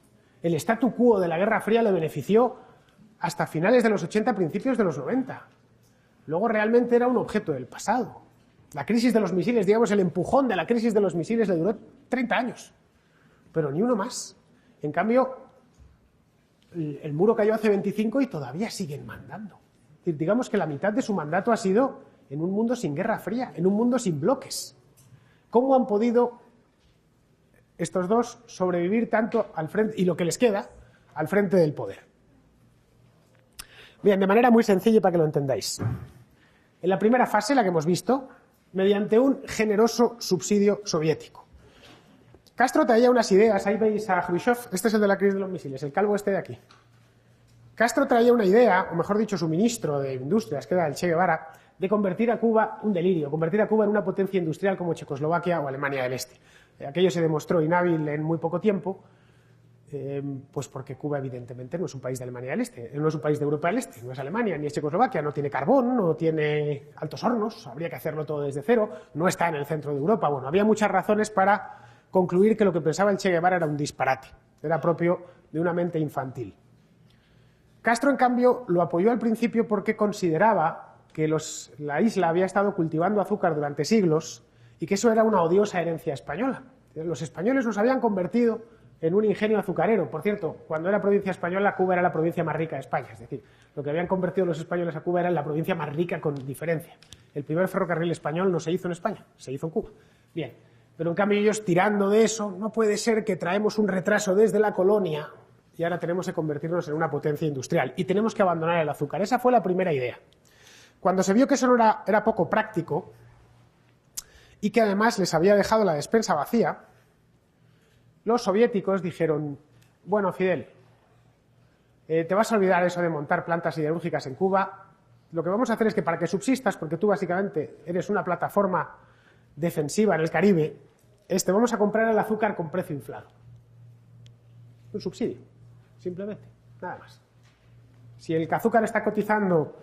El statu quo de la Guerra Fría le benefició hasta finales de los 80, principios de los 90. Luego realmente era un objeto del pasado. La crisis de los misiles, digamos, el empujón de la crisis de los misiles le duró 30 años, pero ni uno más. En cambio, el muro cayó hace 25 y todavía siguen mandando. Es decir, digamos que la mitad de su mandato ha sido en un mundo sin Guerra Fría, en un mundo sin bloques. ¿Cómo han podido estos dos sobrevivir tanto al frente, y lo que les queda, al frente del poder? Bien, de manera muy sencilla para que lo entendáis. En la primera fase, la que hemos visto, mediante un generoso subsidio soviético. Castro traía unas ideas, ahí veis a Khrushchev, este es el de la crisis de los misiles, el calvo este de aquí. Castro traía una idea, o mejor dicho, su ministro de Industrias, que era el Che Guevara, de convertir a Cuba, un delirio, convertir a Cuba en una potencia industrial como Checoslovaquia o Alemania del Este. Aquello se demostró inhábil en muy poco tiempo, pues porque Cuba evidentemente no es un país de Alemania del Este, no es un país de Europa del Este, no es Alemania ni es Checoslovaquia, no tiene carbón, no tiene altos hornos, habría que hacerlo todo desde cero, no está en el centro de Europa. Bueno, había muchas razones para concluir que lo que pensaba el Che Guevara era un disparate, era propio de una mente infantil. Castro, en cambio, lo apoyó al principio porque consideraba que la isla había estado cultivando azúcar durante siglos y que eso era una odiosa herencia española. Los españoles nos habían convertido en un ingenio azucarero. Por cierto, cuando era provincia española, Cuba era la provincia más rica de España. Es decir, lo que habían convertido los españoles a Cuba era la provincia más rica con diferencia. El primer ferrocarril español no se hizo en España, se hizo en Cuba. Bien, pero en cambio ellos, tirando de eso, no puede ser que traemos un retraso desde la colonia y ahora tenemos que convertirnos en una potencia industrial y tenemos que abandonar el azúcar. Esa fue la primera idea. Cuando se vio que eso no era poco práctico y que además les había dejado la despensa vacía, los soviéticos dijeron: bueno, Fidel, te vas a olvidar eso de montar plantas siderúrgicas en Cuba. Lo que vamos a hacer es que para que subsistas, porque tú básicamente eres una plataforma defensiva en el Caribe, vamos a comprar el azúcar con precio inflado. Un subsidio, simplemente, nada más. Si el azúcar está cotizando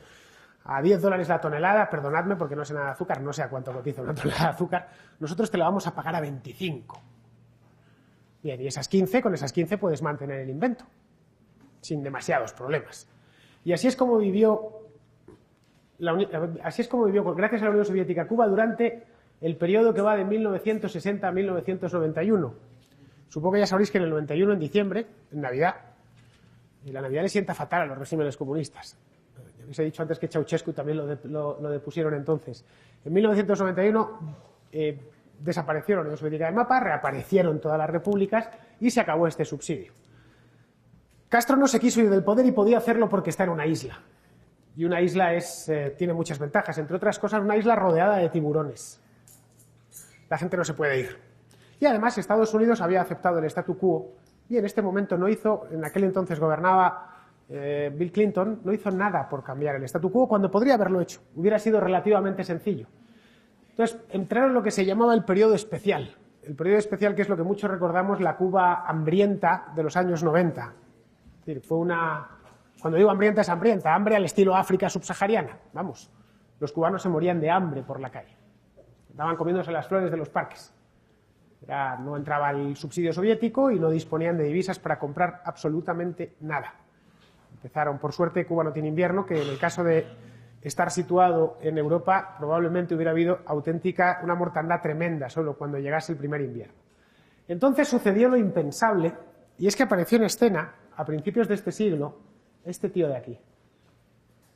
a $10 la tonelada, perdonadme porque no sé nada de azúcar, no sé a cuánto cotiza una tonelada de azúcar, nosotros te la vamos a pagar a 25. Bien, y con esas 15 puedes mantener el invento, sin demasiados problemas. Y así es como vivió, gracias a la Unión Soviética, Cuba durante el periodo que va de 1960 a 1991. Supongo que ya sabréis que en el 91, en diciembre, en Navidad, y la Navidad le sienta fatal a los regímenes comunistas. Ya os he dicho antes que Ceausescu también lo depusieron entonces. En 1991 desapareció la Unión Soviética del mapa, reaparecieron todas las repúblicas y se acabó este subsidio. Castro no se quiso ir del poder y podía hacerlo porque está en una isla. Y una isla tiene muchas ventajas, entre otras cosas una isla rodeada de tiburones. La gente no se puede ir. Y además Estados Unidos había aceptado el statu quo y en este momento en aquel entonces gobernaba Bill Clinton, no hizo nada por cambiar el statu quo cuando podría haberlo hecho, hubiera sido relativamente sencillo. Entonces entraron en lo que se llamaba el periodo especial. El periodo especial, que es lo que muchos recordamos, la Cuba hambrienta de los años 90. Es decir, cuando digo hambrienta es hambrienta, hambre al estilo África subsahariana. Vamos, los cubanos se morían de hambre por la calle. Estaban comiéndose las flores de los parques. No entraba el subsidio soviético y no disponían de divisas para comprar absolutamente nada. Empezaron, por suerte, Cuba no tiene invierno, que en el caso de estar situado en Europa probablemente hubiera habido una mortandad tremenda solo cuando llegase el primer invierno. Entonces sucedió lo impensable, y es que apareció en escena, a principios de este siglo, este tío de aquí,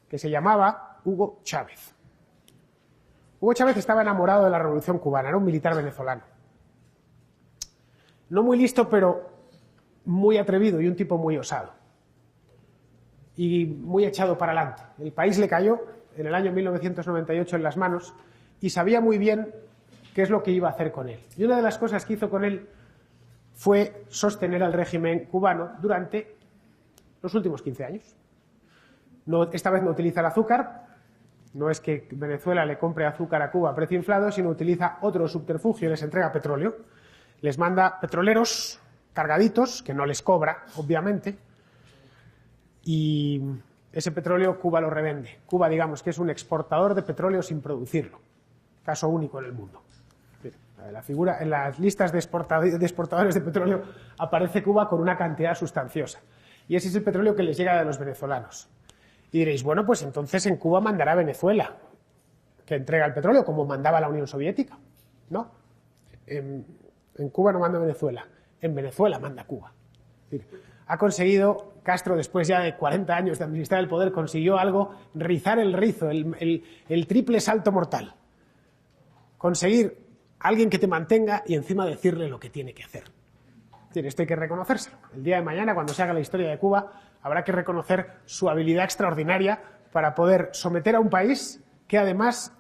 que se llamaba Hugo Chávez. Hugo Chávez estaba enamorado de la Revolución Cubana, era un militar venezolano. No muy listo, pero muy atrevido y un tipo muy osado. Y muy echado para adelante. El país le cayó en el año 1998 en las manos y sabía muy bien qué es lo que iba a hacer con él. Y una de las cosas que hizo con él fue sostener al régimen cubano durante los últimos 15 años. Esta vez no utiliza el azúcar, no es que Venezuela le compre azúcar a Cuba a precio inflado, sino utiliza otro subterfugio, les entrega petróleo, les manda petroleros cargaditos, que no les cobra, obviamente, y ese petróleo Cuba lo revende. Cuba, digamos, que es un exportador de petróleo sin producirlo, caso único en el mundo. La figura, en las listas de exportadores de petróleo aparece Cuba con una cantidad sustanciosa, y ese es el petróleo que les llega de los venezolanos. Y diréis, bueno, pues entonces en Cuba mandará Venezuela, que entrega el petróleo, como mandaba la Unión Soviética. No, en Cuba no manda Venezuela, en Venezuela manda Cuba. Es decir, ha conseguido, Castro, después ya de 40 años de administrar el poder, consiguió algo, rizar el rizo, el triple salto mortal. Conseguir alguien que te mantenga y encima decirle lo que tiene que hacer. Es decir, esto hay que reconocérselo. El día de mañana, cuando se haga la historia de Cuba, habrá que reconocer su habilidad extraordinaria para poder someter a un país que además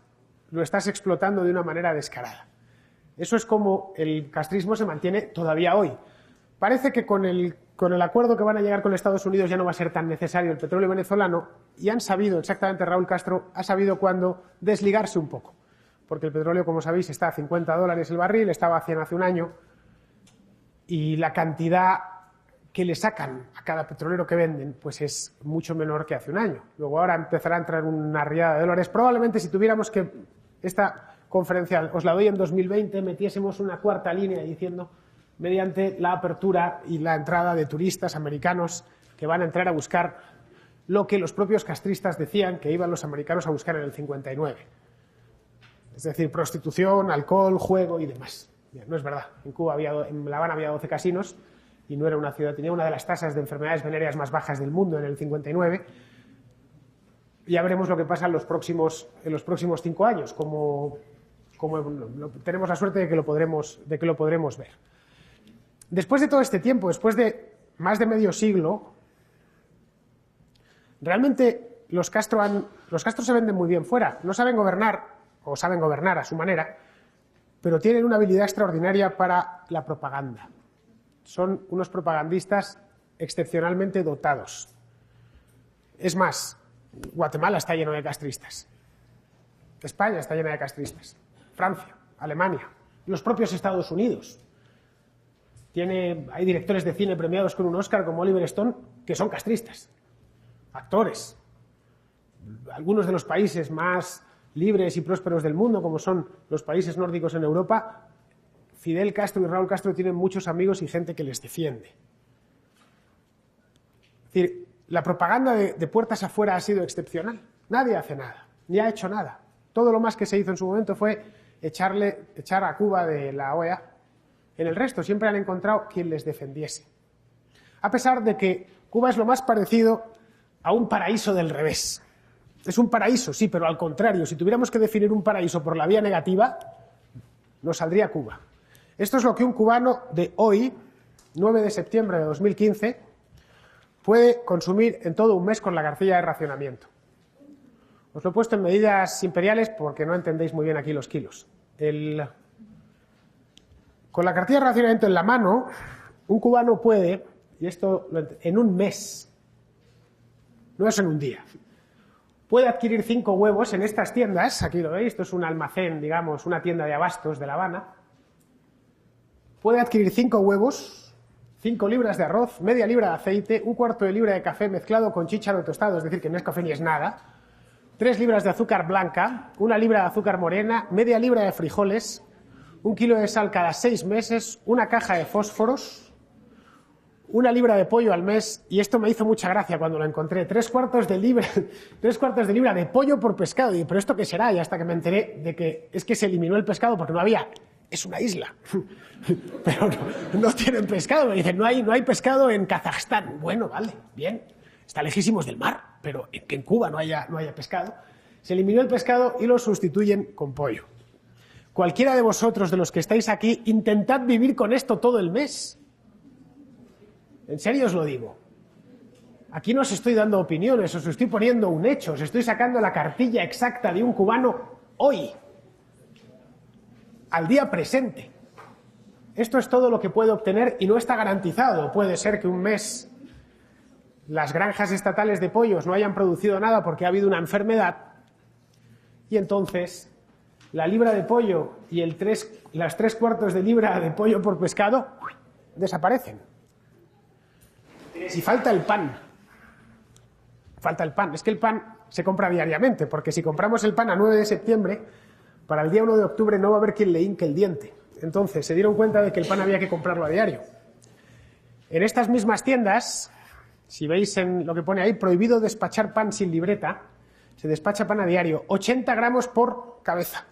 lo estás explotando de una manera descarada. Eso es como el castrismo se mantiene todavía hoy. Parece que con el acuerdo que van a llegar con Estados Unidos ya no va a ser tan necesario el petróleo venezolano, y han sabido, exactamente Raúl Castro ha sabido cuándo desligarse un poco, porque el petróleo, como sabéis, está a $50 el barril, estaba a 100 hace un año, y la cantidad que le sacan a cada petrolero que venden pues es mucho menor que hace un año. Luego ahora empezará a entrar una riada de dólares. Probablemente si tuviéramos que, esta conferencia os la doy en 2020, metiésemos una cuarta línea diciendo, mediante la apertura y la entrada de turistas americanos que van a entrar a buscar lo que los propios castristas decían que iban los americanos a buscar en el 59. Es decir, prostitución, alcohol, juego y demás. Bien, no es verdad. En La Habana había 12 casinos y no era una ciudad, tenía una de las tasas de enfermedades venéreas más bajas del mundo en el 59. Ya veremos lo que pasa en los próximos 5 años, como tenemos la suerte de que lo podremos ver. Después de todo este tiempo, después de más de medio siglo, realmente los Castro se venden muy bien fuera. No saben gobernar, o saben gobernar a su manera, pero tienen una habilidad extraordinaria para la propaganda. Son unos propagandistas excepcionalmente dotados. Es más, Guatemala está lleno de castristas. España está llena de castristas. Francia, Alemania, los propios Estados Unidos. Hay directores de cine premiados con un Oscar como Oliver Stone que son castristas. Actores. Algunos de los países más libres y prósperos del mundo, como son los países nórdicos en Europa, Fidel Castro y Raúl Castro tienen muchos amigos y gente que les defiende. Es decir, la propaganda de puertas afuera ha sido excepcional. Nadie hace nada, ni ha hecho nada. Todo lo más que se hizo en su momento fue echar a Cuba de la OEA. En el resto siempre han encontrado quien les defendiese. A pesar de que Cuba es lo más parecido a un paraíso del revés. Es un paraíso, sí, pero al contrario, si tuviéramos que definir un paraíso por la vía negativa, nos saldría Cuba. Esto es lo que un cubano de hoy, 9 de septiembre de 2015, puede consumir en todo un mes con la cartilla de racionamiento. Os lo he puesto en medidas imperiales porque no entendéis muy bien aquí los kilos. Con la cartilla de racionamiento en la mano, un cubano puede, y esto en un mes, no es en un día, puede adquirir 5 huevos en estas tiendas, aquí lo veis, esto es un almacén, digamos, una tienda de abastos de La Habana. Puede adquirir 5 huevos, 5 libras de arroz, media libra de aceite, un cuarto de libra de café mezclado con chícharo tostado, es decir, que no es café ni es nada, 3 libras de azúcar blanca, 1 libra de azúcar morena, media libra de frijoles, 1 kilo de sal cada 6 meses, una caja de fósforos, 1 libra de pollo al mes, y esto me hizo mucha gracia cuando lo encontré, 3/4 de libra, 3/4 de libra de pollo por pescado. Y ¿pero esto qué será? Y hasta que me enteré de que es que se eliminó el pescado porque no había. Es una isla, pero no tienen pescado. Me dicen, no hay pescado en Kazajstán. Bueno, vale, bien, está lejísimos del mar, pero que en Cuba no haya pescado. Se eliminó el pescado y lo sustituyen con pollo. Cualquiera de vosotros, de los que estáis aquí, intentad vivir con esto todo el mes. En serio os lo digo. Aquí no os estoy dando opiniones, os estoy poniendo un hecho, os estoy sacando la cartilla exacta de un cubano hoy, al día presente. Esto es todo lo que puede obtener y no está garantizado. Puede ser que un mes las granjas estatales de pollos no hayan producido nada porque ha habido una enfermedad y entonces la libra de pollo y las 3/4 de libra de pollo por pescado desaparecen. Y falta el pan. Falta el pan. Es que el pan se compra diariamente, porque si compramos el pan a 9 de septiembre, para el día 1 de octubre no va a haber quien le hinque el diente. Entonces se dieron cuenta de que el pan había que comprarlo a diario. En estas mismas tiendas, si veis en lo que pone ahí, prohibido despachar pan sin libreta, se despacha pan a diario, 80 gramos por cabeza.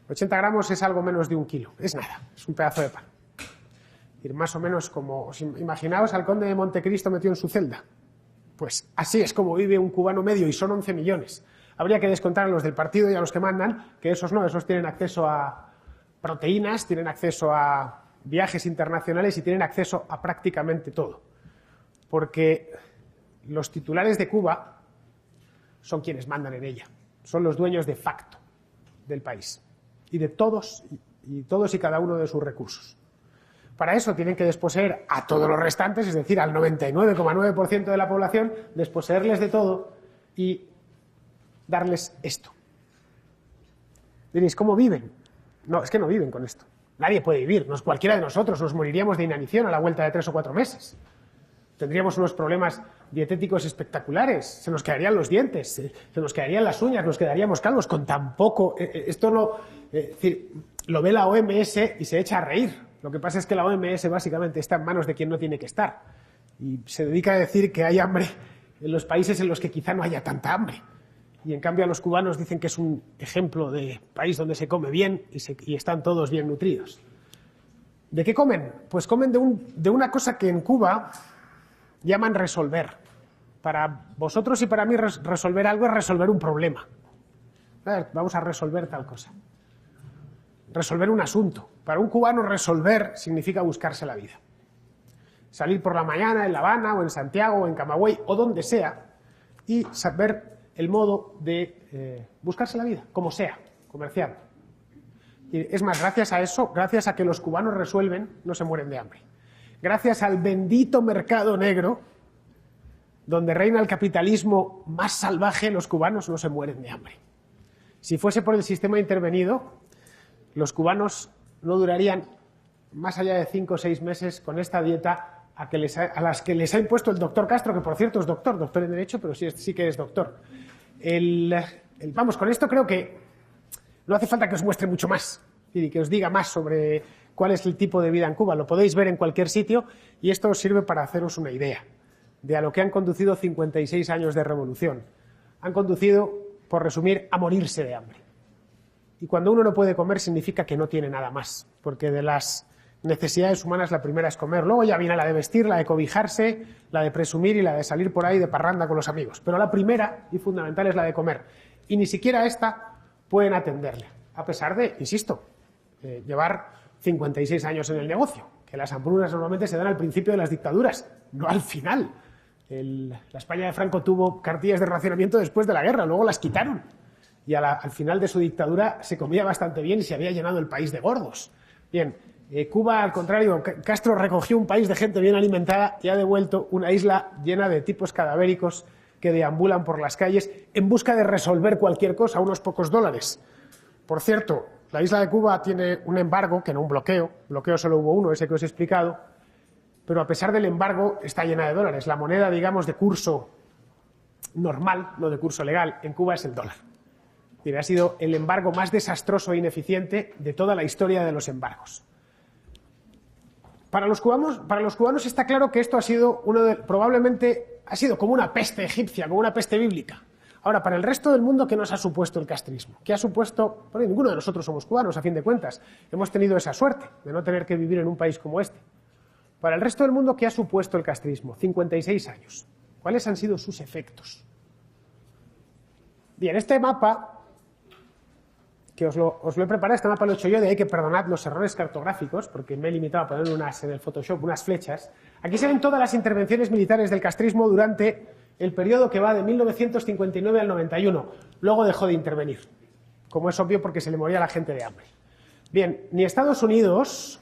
80 gramos es algo menos de 1 kilo, es nada, es un pedazo de pan. Más o menos como, imaginaos al conde de Montecristo metido en su celda. Pues así es como vive un cubano medio y son 11 millones. Habría que descontar a los del partido y a los que mandan, que esos no, esos tienen acceso a proteínas, tienen acceso a viajes internacionales y tienen acceso a prácticamente todo. Porque los titulares de Cuba son quienes mandan en ella, son los dueños de facto del país y de todos y cada uno de sus recursos. Para eso tienen que desposeer a todos los restantes, es decir, al 99,9% de la población, desposeerles de todo y darles esto. Diréis, ¿cómo viven? No, es que no viven con esto. Nadie puede vivir, cualquiera de nosotros nos moriríamos de inanición a la vuelta de 3 o 4 meses. Tendríamos unos problemas dietéticos espectaculares, se nos caerían los dientes, se nos caerían las uñas, nos quedaríamos calvos con tan poco. Esto lo ve la OMS y se echa a reír. Lo que pasa es que la OMS básicamente está en manos de quien no tiene que estar y se dedica a decir que hay hambre en los países en los que quizá no haya tanta hambre. Y en cambio a los cubanos dicen que es un ejemplo de país donde se come bien y están todos bien nutridos. ¿De qué comen? Pues comen de una cosa que en Cuba llaman resolver. Para vosotros y para mí resolver algo es resolver un problema. Vamos a resolver tal cosa. Resolver un asunto. Para un cubano resolver significa buscarse la vida. Salir por la mañana en La Habana o en Santiago o en Camagüey o donde sea y saber el modo de buscarse la vida, como sea, comerciando. Y es más, gracias a eso, gracias a que los cubanos resuelven, no se mueren de hambre. Gracias al bendito mercado negro, donde reina el capitalismo más salvaje, los cubanos no se mueren de hambre. Si fuese por el sistema intervenido, los cubanos no durarían más allá de 5 o 6 meses con esta dieta a las que les ha impuesto el doctor Castro, que por cierto es doctor en Derecho, pero sí que es doctor. Vamos, con esto creo que no hace falta que os muestre mucho más y que os diga más sobre cuál es el tipo de vida en Cuba. Lo podéis ver en cualquier sitio y esto os sirve para haceros una idea de a lo que han conducido 56 años de revolución. Han conducido, por resumir, a morirse de hambre. Y cuando uno no puede comer significa que no tiene nada más, porque de las necesidades humanas la primera es comer. Luego ya viene la de vestir, la de cobijarse, la de presumir y la de salir por ahí de parranda con los amigos. Pero la primera y fundamental es la de comer. Y ni siquiera esta pueden atenderle, a pesar de, insisto, llevar 56 años en el negocio, que las hambrunas normalmente se dan al principio de las dictaduras, no al final. La España de Franco tuvo cartillas de racionamiento después de la guerra, luego las quitaron. Y al final de su dictadura se comía bastante bien y se había llenado el país de gordos. Bien, Cuba, al contrario, Castro recogió un país de gente bien alimentada y ha devuelto una isla llena de tipos cadavéricos que deambulan por las calles en busca de resolver cualquier cosa a unos pocos dólares. Por cierto, la isla de Cuba tiene un embargo, que no un bloqueo solo hubo uno, ese que os he explicado, pero a pesar del embargo está llena de dólares. La moneda, digamos, de curso normal, no de curso legal, en Cuba es el dólar. Ha sido el embargo más desastroso e ineficiente de toda la historia de los embargos. para los cubanos está claro que esto ha sido probablemente ha sido como una peste egipcia, como una peste bíblica. Ahora, para el resto del mundo, ¿qué nos ha supuesto el castrismo? ¿Qué ha supuesto? Bueno, ninguno de nosotros somos cubanos, a fin de cuentas. Hemos tenido esa suerte de no tener que vivir en un país como este. Para el resto del mundo, ¿qué ha supuesto el castrismo? 56 años. ¿Cuáles han sido sus efectos? Bien, este mapa, que os lo he preparado, este mapa lo he hecho yo, de ahí que perdonad los errores cartográficos, porque me he limitado a poner en el Photoshop unas flechas. Aquí se ven todas las intervenciones militares del castrismo durante el periodo que va de 1959 al 91. Luego dejó de intervenir, como es obvio porque se le moría a la gente de hambre. Bien, ni Estados Unidos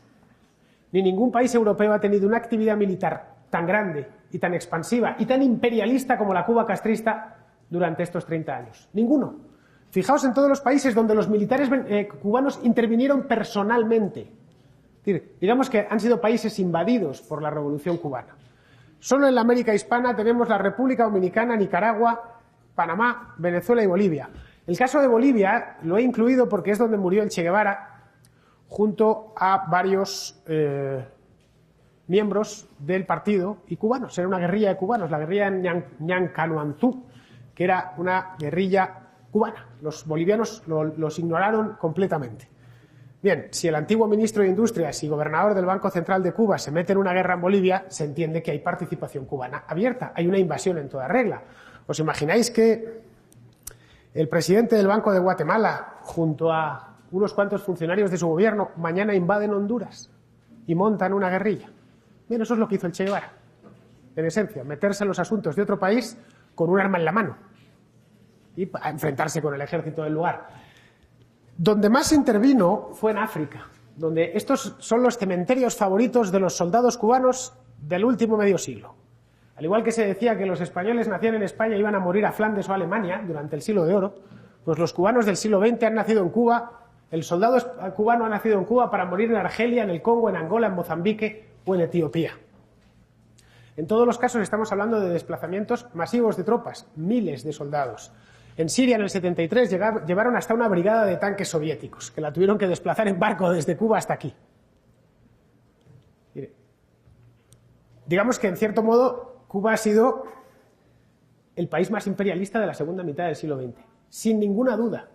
ni ningún país europeo ha tenido una actividad militar tan grande y tan expansiva y tan imperialista como la Cuba castrista durante estos 30 años. Ninguno. Fijaos en todos los países donde los militares cubanos intervinieron personalmente. Es decir, digamos que han sido países invadidos por la Revolución cubana. Solo en la América hispana tenemos la República Dominicana, Nicaragua, Panamá, Venezuela y Bolivia. El caso de Bolivia lo he incluido porque es donde murió el Che Guevara junto a varios miembros del partido y cubanos. Era una guerrilla de cubanos, la guerrilla de Ñancanuantú, que era una guerrilla cubana. Los bolivianos los ignoraron completamente. Bien, si el antiguo ministro de Industrias y gobernador del Banco Central de Cuba se mete en una guerra en Bolivia, se entiende que hay participación cubana abierta, hay una invasión en toda regla. ¿Os imagináis que el presidente del Banco de Guatemala, junto a unos cuantos funcionarios de su gobierno, mañana invaden Honduras y montan una guerrilla? Bien, eso es lo que hizo el Che Guevara. En esencia, meterse en los asuntos de otro país con un arma en la mano y enfrentarse con el ejército del lugar. Donde más intervino fue en África, donde estos son los cementerios favoritos de los soldados cubanos del último medio siglo. Al igual que se decía que los españoles nacían en España y iban a morir a Flandes o a Alemania durante el siglo de oro, pues los cubanos del siglo XX han nacido en Cuba, el soldado cubano ha nacido en Cuba para morir en Argelia, en el Congo, en Angola, en Mozambique o en Etiopía. En todos los casos estamos hablando de desplazamientos masivos de tropas, miles de soldados. En Siria, en el 73, llevaron hasta una brigada de tanques soviéticos, que la tuvieron que desplazar en barco desde Cuba hasta aquí. Mire, digamos que, en cierto modo, Cuba ha sido el país más imperialista de la segunda mitad del siglo XX, sin ninguna duda,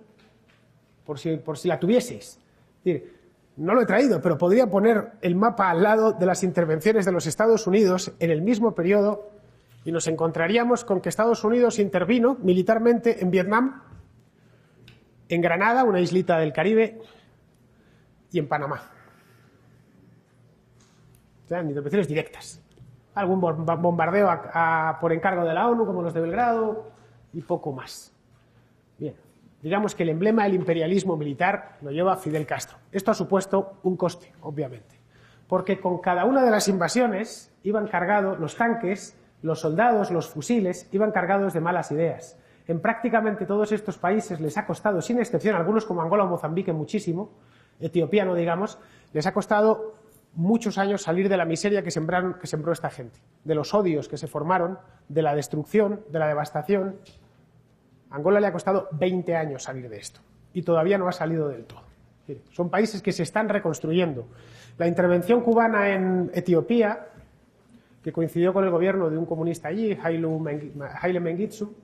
por si la tuvieseis. Es decir, no lo he traído, pero podría poner el mapa al lado de las intervenciones de los Estados Unidos en el mismo periodo y nos encontraríamos con que Estados Unidos intervino militarmente en Vietnam, en Granada, una islita del Caribe, y en Panamá. O sea, en intervenciones directas. Algún bombardeo por encargo de la ONU, como los de Belgrado, y poco más. Bien, digamos que el emblema del imperialismo militar lo lleva Fidel Castro. Esto ha supuesto un coste, obviamente, porque con cada una de las invasiones iban cargados los tanques, los soldados, los fusiles, iban cargados de malas ideas. En prácticamente todos estos países les ha costado, sin excepción, algunos como Angola o Mozambique muchísimo, Etiopía no digamos, les ha costado muchos años salir de la miseria que sembró esta gente, de los odios que se formaron, de la destrucción, de la devastación. A Angola le ha costado 20 años salir de esto y todavía no ha salido del todo. Son países que se están reconstruyendo. La intervención cubana en Etiopía, que coincidió con el gobierno de un comunista allí, Haile Mengistu,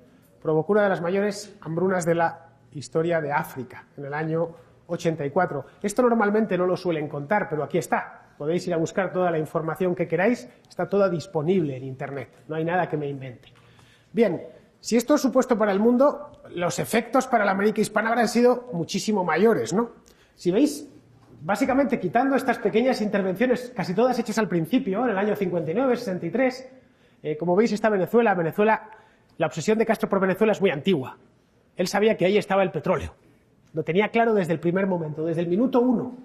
provocó una de las mayores hambrunas de la historia de África, en el año 84. Esto normalmente no lo suelen contar, pero aquí está. Podéis ir a buscar toda la información que queráis, está toda disponible en Internet, no hay nada que me invente. Bien, si esto es supuesto para el mundo, los efectos para la América hispana habrán sido muchísimo mayores, ¿no? Si veis, básicamente quitando estas pequeñas intervenciones, casi todas hechas al principio, en el año 59, 63, como veis está Venezuela. La obsesión de Castro por Venezuela es muy antigua. Él sabía que ahí estaba el petróleo. Lo tenía claro desde el primer momento, desde el minuto uno.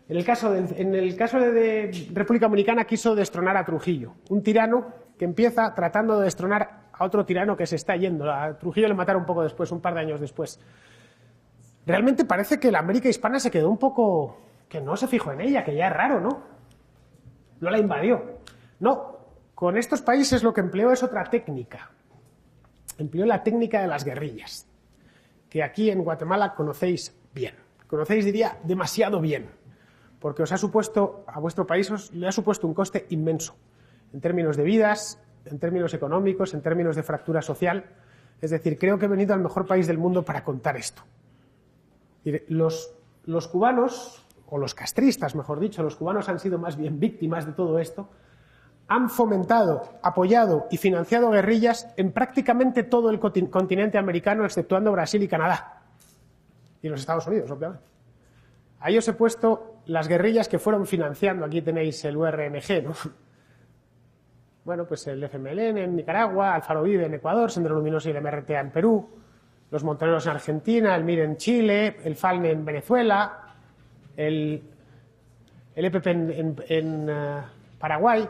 En el caso de República Dominicana quiso destronar a Trujillo, un tirano que empieza tratando de destronar a otro tirano que se está yendo. A Trujillo le mataron un poco después, un par de años después. Realmente parece que la América hispana se quedó un poco... que no se fijó en ella, que ya es raro, ¿no? No la invadió. No, con estos países lo que empleó es otra técnica. Empleó la técnica de las guerrillas, que aquí en Guatemala conocéis bien. Conocéis, diría, demasiado bien. porque os ha supuesto, a vuestro país le ha supuesto un coste inmenso, en términos de vidas, en términos económicos, en términos de fractura social. Es decir, creo que he venido al mejor país del mundo para contar esto. Los cubanos, o los castristas, mejor dicho, los cubanos han sido más bien víctimas de todo esto, han fomentado, apoyado y financiado guerrillas en prácticamente todo el continente americano, exceptuando Brasil y Canadá. Y los Estados Unidos, obviamente. Ahí os he puesto las guerrillas que fueron financiando. Aquí tenéis el URNG, ¿no? Bueno, pues el FMLN en Nicaragua, Alfaro Vive en Ecuador, Sendero Luminoso y el MRTA en Perú, los Montoneros en Argentina, el MIR en Chile, el FALNE en Venezuela, el EPP en Paraguay.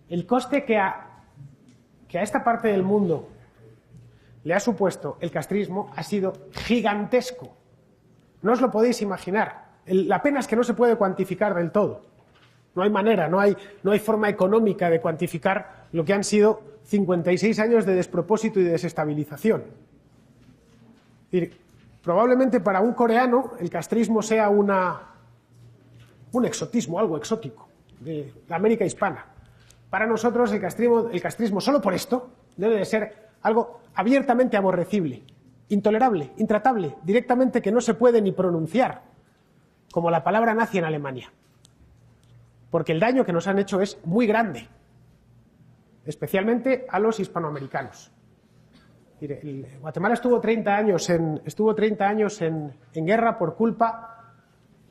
El coste que a esta parte del mundo le ha supuesto el castrismo ha sido gigantesco. No os lo podéis imaginar. La pena es que no se puede cuantificar del todo. No hay manera, no hay forma económica de cuantificar lo que han sido 56 años de despropósito y de desestabilización. Es decir, probablemente para un coreano el castrismo sea un exotismo, algo exótico, de la América hispana. Para nosotros el castrismo solo por esto debe de ser algo abiertamente aborrecible, intolerable, intratable, directamente que no se puede ni pronunciar, como la palabra nazi en Alemania. Porque el daño que nos han hecho es muy grande, especialmente a los hispanoamericanos. Mire, Guatemala estuvo 30 años en guerra por culpa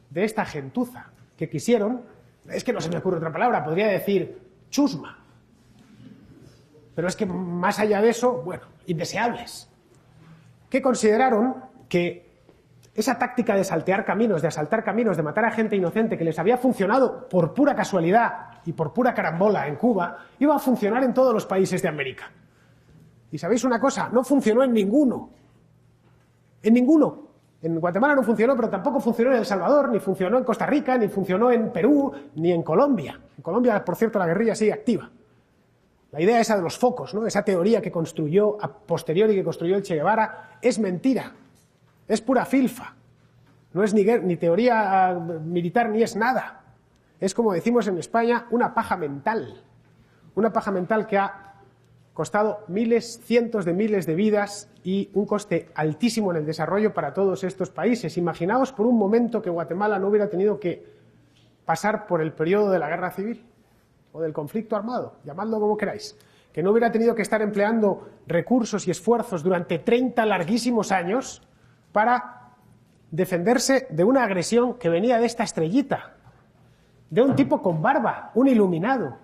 de esta gentuza que quisieron, es que no se me ocurre otra palabra, podría decir chusma. Pero es que más allá de eso, bueno, indeseables, que consideraron que esa táctica de saltear caminos, de asaltar caminos, de matar a gente inocente que les había funcionado por pura casualidad y por pura carambola en Cuba, iba a funcionar en todos los países de América. Y ¿sabéis una cosa? No funcionó en ninguno. En ninguno. En Guatemala no funcionó, pero tampoco funcionó en El Salvador, ni funcionó en Costa Rica, ni funcionó en Perú, ni en Colombia. En Colombia, por cierto, la guerrilla sigue activa. La idea esa de los focos, ¿no? Esa teoría que construyó a posteriori, que construyó el Che Guevara, es mentira. Es pura filfa. No es ni teoría militar ni es nada. Es, como decimos en España, una paja mental. Una paja mental que ha costado miles, cientos de miles de vidas y un coste altísimo en el desarrollo para todos estos países. Imaginaos por un momento que Guatemala no hubiera tenido que pasar por el periodo de la guerra civil o del conflicto armado, llamadlo como queráis, que no hubiera tenido que estar empleando recursos y esfuerzos durante 30 larguísimos años para defenderse de una agresión que venía de esta estrellita, de un tipo con barba, un iluminado,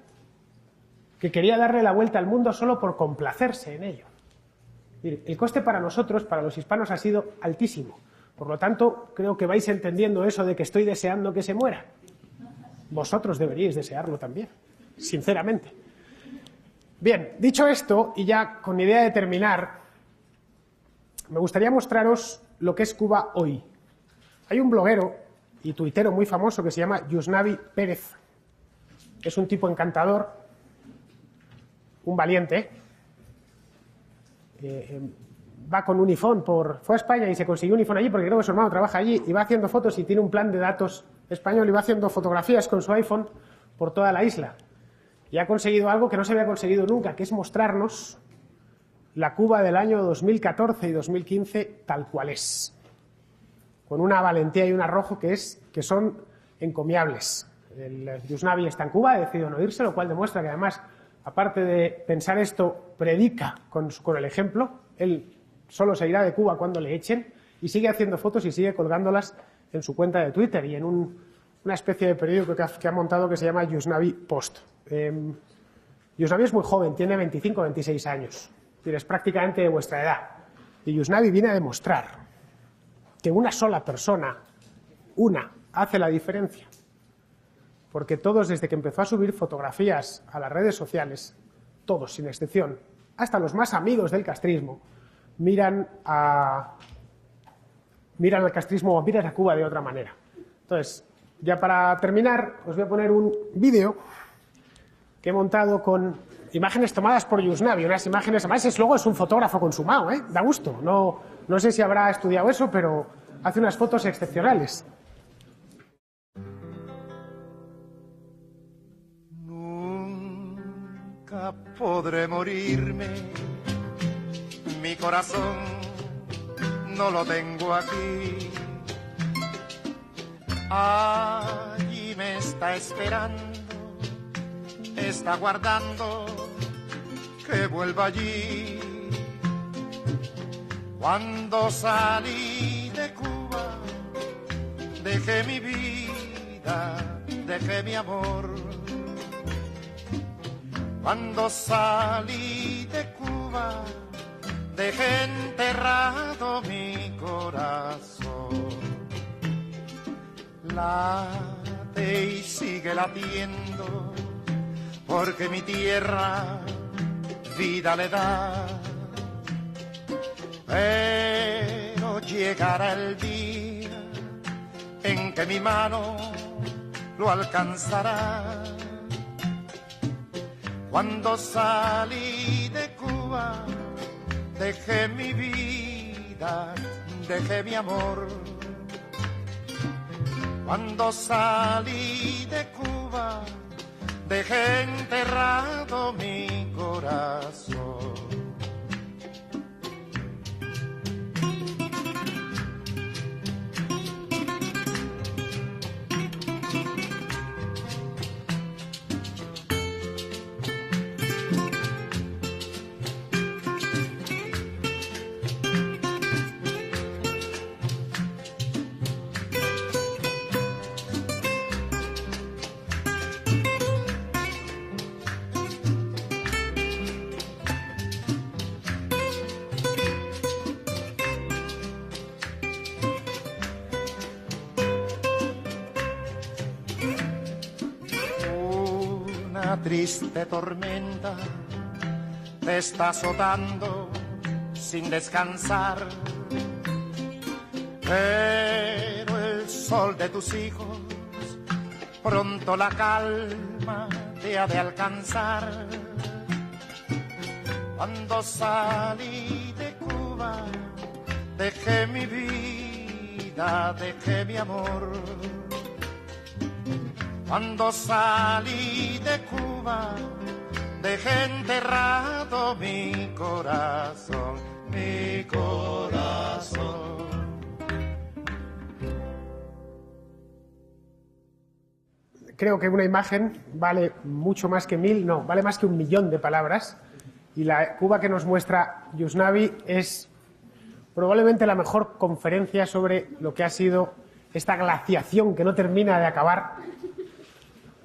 que quería darle la vuelta al mundo solo por complacerse en ello. El coste para nosotros, para los hispanos, ha sido altísimo. Por lo tanto, creo que vais entendiendo eso de que estoy deseando que se muera. Vosotros deberíais desearlo también, sinceramente. Bien, dicho esto, y ya con idea de terminar, me gustaría mostraros lo que es Cuba hoy. Hay un bloguero y tuitero muy famoso que se llama Yusnavi Pérez. Es un tipo encantador, un valiente. Va con un iPhone, fue a España y se consiguió un iPhone allí porque creo que su hermano trabaja allí y va haciendo fotos y tiene un plan de datos español y va haciendo fotografías con su iPhone por toda la isla. Y ha conseguido algo que no se había conseguido nunca, que es mostrarnos la Cuba del año 2014 y 2015 tal cual es, con una valentía y un arrojo que son encomiables. El Yusnavi está en Cuba, ha decidido no irse, lo cual demuestra que además, aparte de pensar esto, predica con el ejemplo. Él solo se irá de Cuba cuando le echen y sigue haciendo fotos y sigue colgándolas en su cuenta de Twitter y en una especie de periódico que ha montado que se llama Yusnavi Post. Yusnavi es muy joven, tiene 25 o 26 años, es prácticamente de vuestra edad. Y Yusnavi viene a demostrar que una sola persona, hace la diferencia. Porque todos, desde que empezó a subir fotografías a las redes sociales, todos sin excepción, hasta los más amigos del castrismo, miran al castrismo o miran a Cuba de otra manera. Entonces, ya para terminar, os voy a poner un vídeo que he montado con imágenes tomadas por Yusnavi, unas imágenes, además luego es un fotógrafo consumado, da gusto. No sé si habrá estudiado eso, pero hace unas fotos excepcionales. nunca podré morirme. Mi corazón no lo tengo aquí. Allí me está esperando, está guardando que vuelva allí. Cuando salí de Cuba, dejé mi vida, dejé mi amor. Cuando salí de Cuba, dejé enterrado mi corazón. Late y sigue latiendo, porque mi tierra vida le da. Pero llegará el día en que mi mano lo alcanzará. Cuando salí de Cuba, dejé mi vida, dejé mi amor. Cuando salí de Cuba, dejé enterrado mi corazón. Triste tormenta te está azotando sin descansar, pero el sol de tus hijos pronto la calma te ha de alcanzar. Cuando salí de Cuba, dejé mi vida, dejé mi amor. Cuando salí de Cuba, dejé enterrado mi corazón, mi corazón. Creo que una imagen vale mucho más que 1000, no, vale más que 1.000.000 de palabras. Y la Cuba que nos muestra Yusnavi es probablemente la mejor conferencia sobre lo que ha sido esta glaciación que no termina de acabar,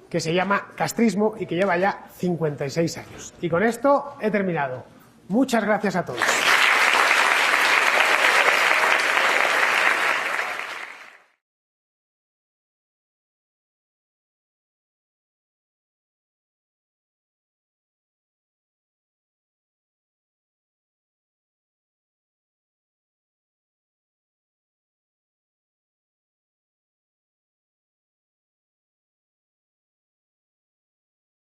que se llama castrismo y que lleva ya 56 años. Y con esto he terminado. Muchas gracias a todos.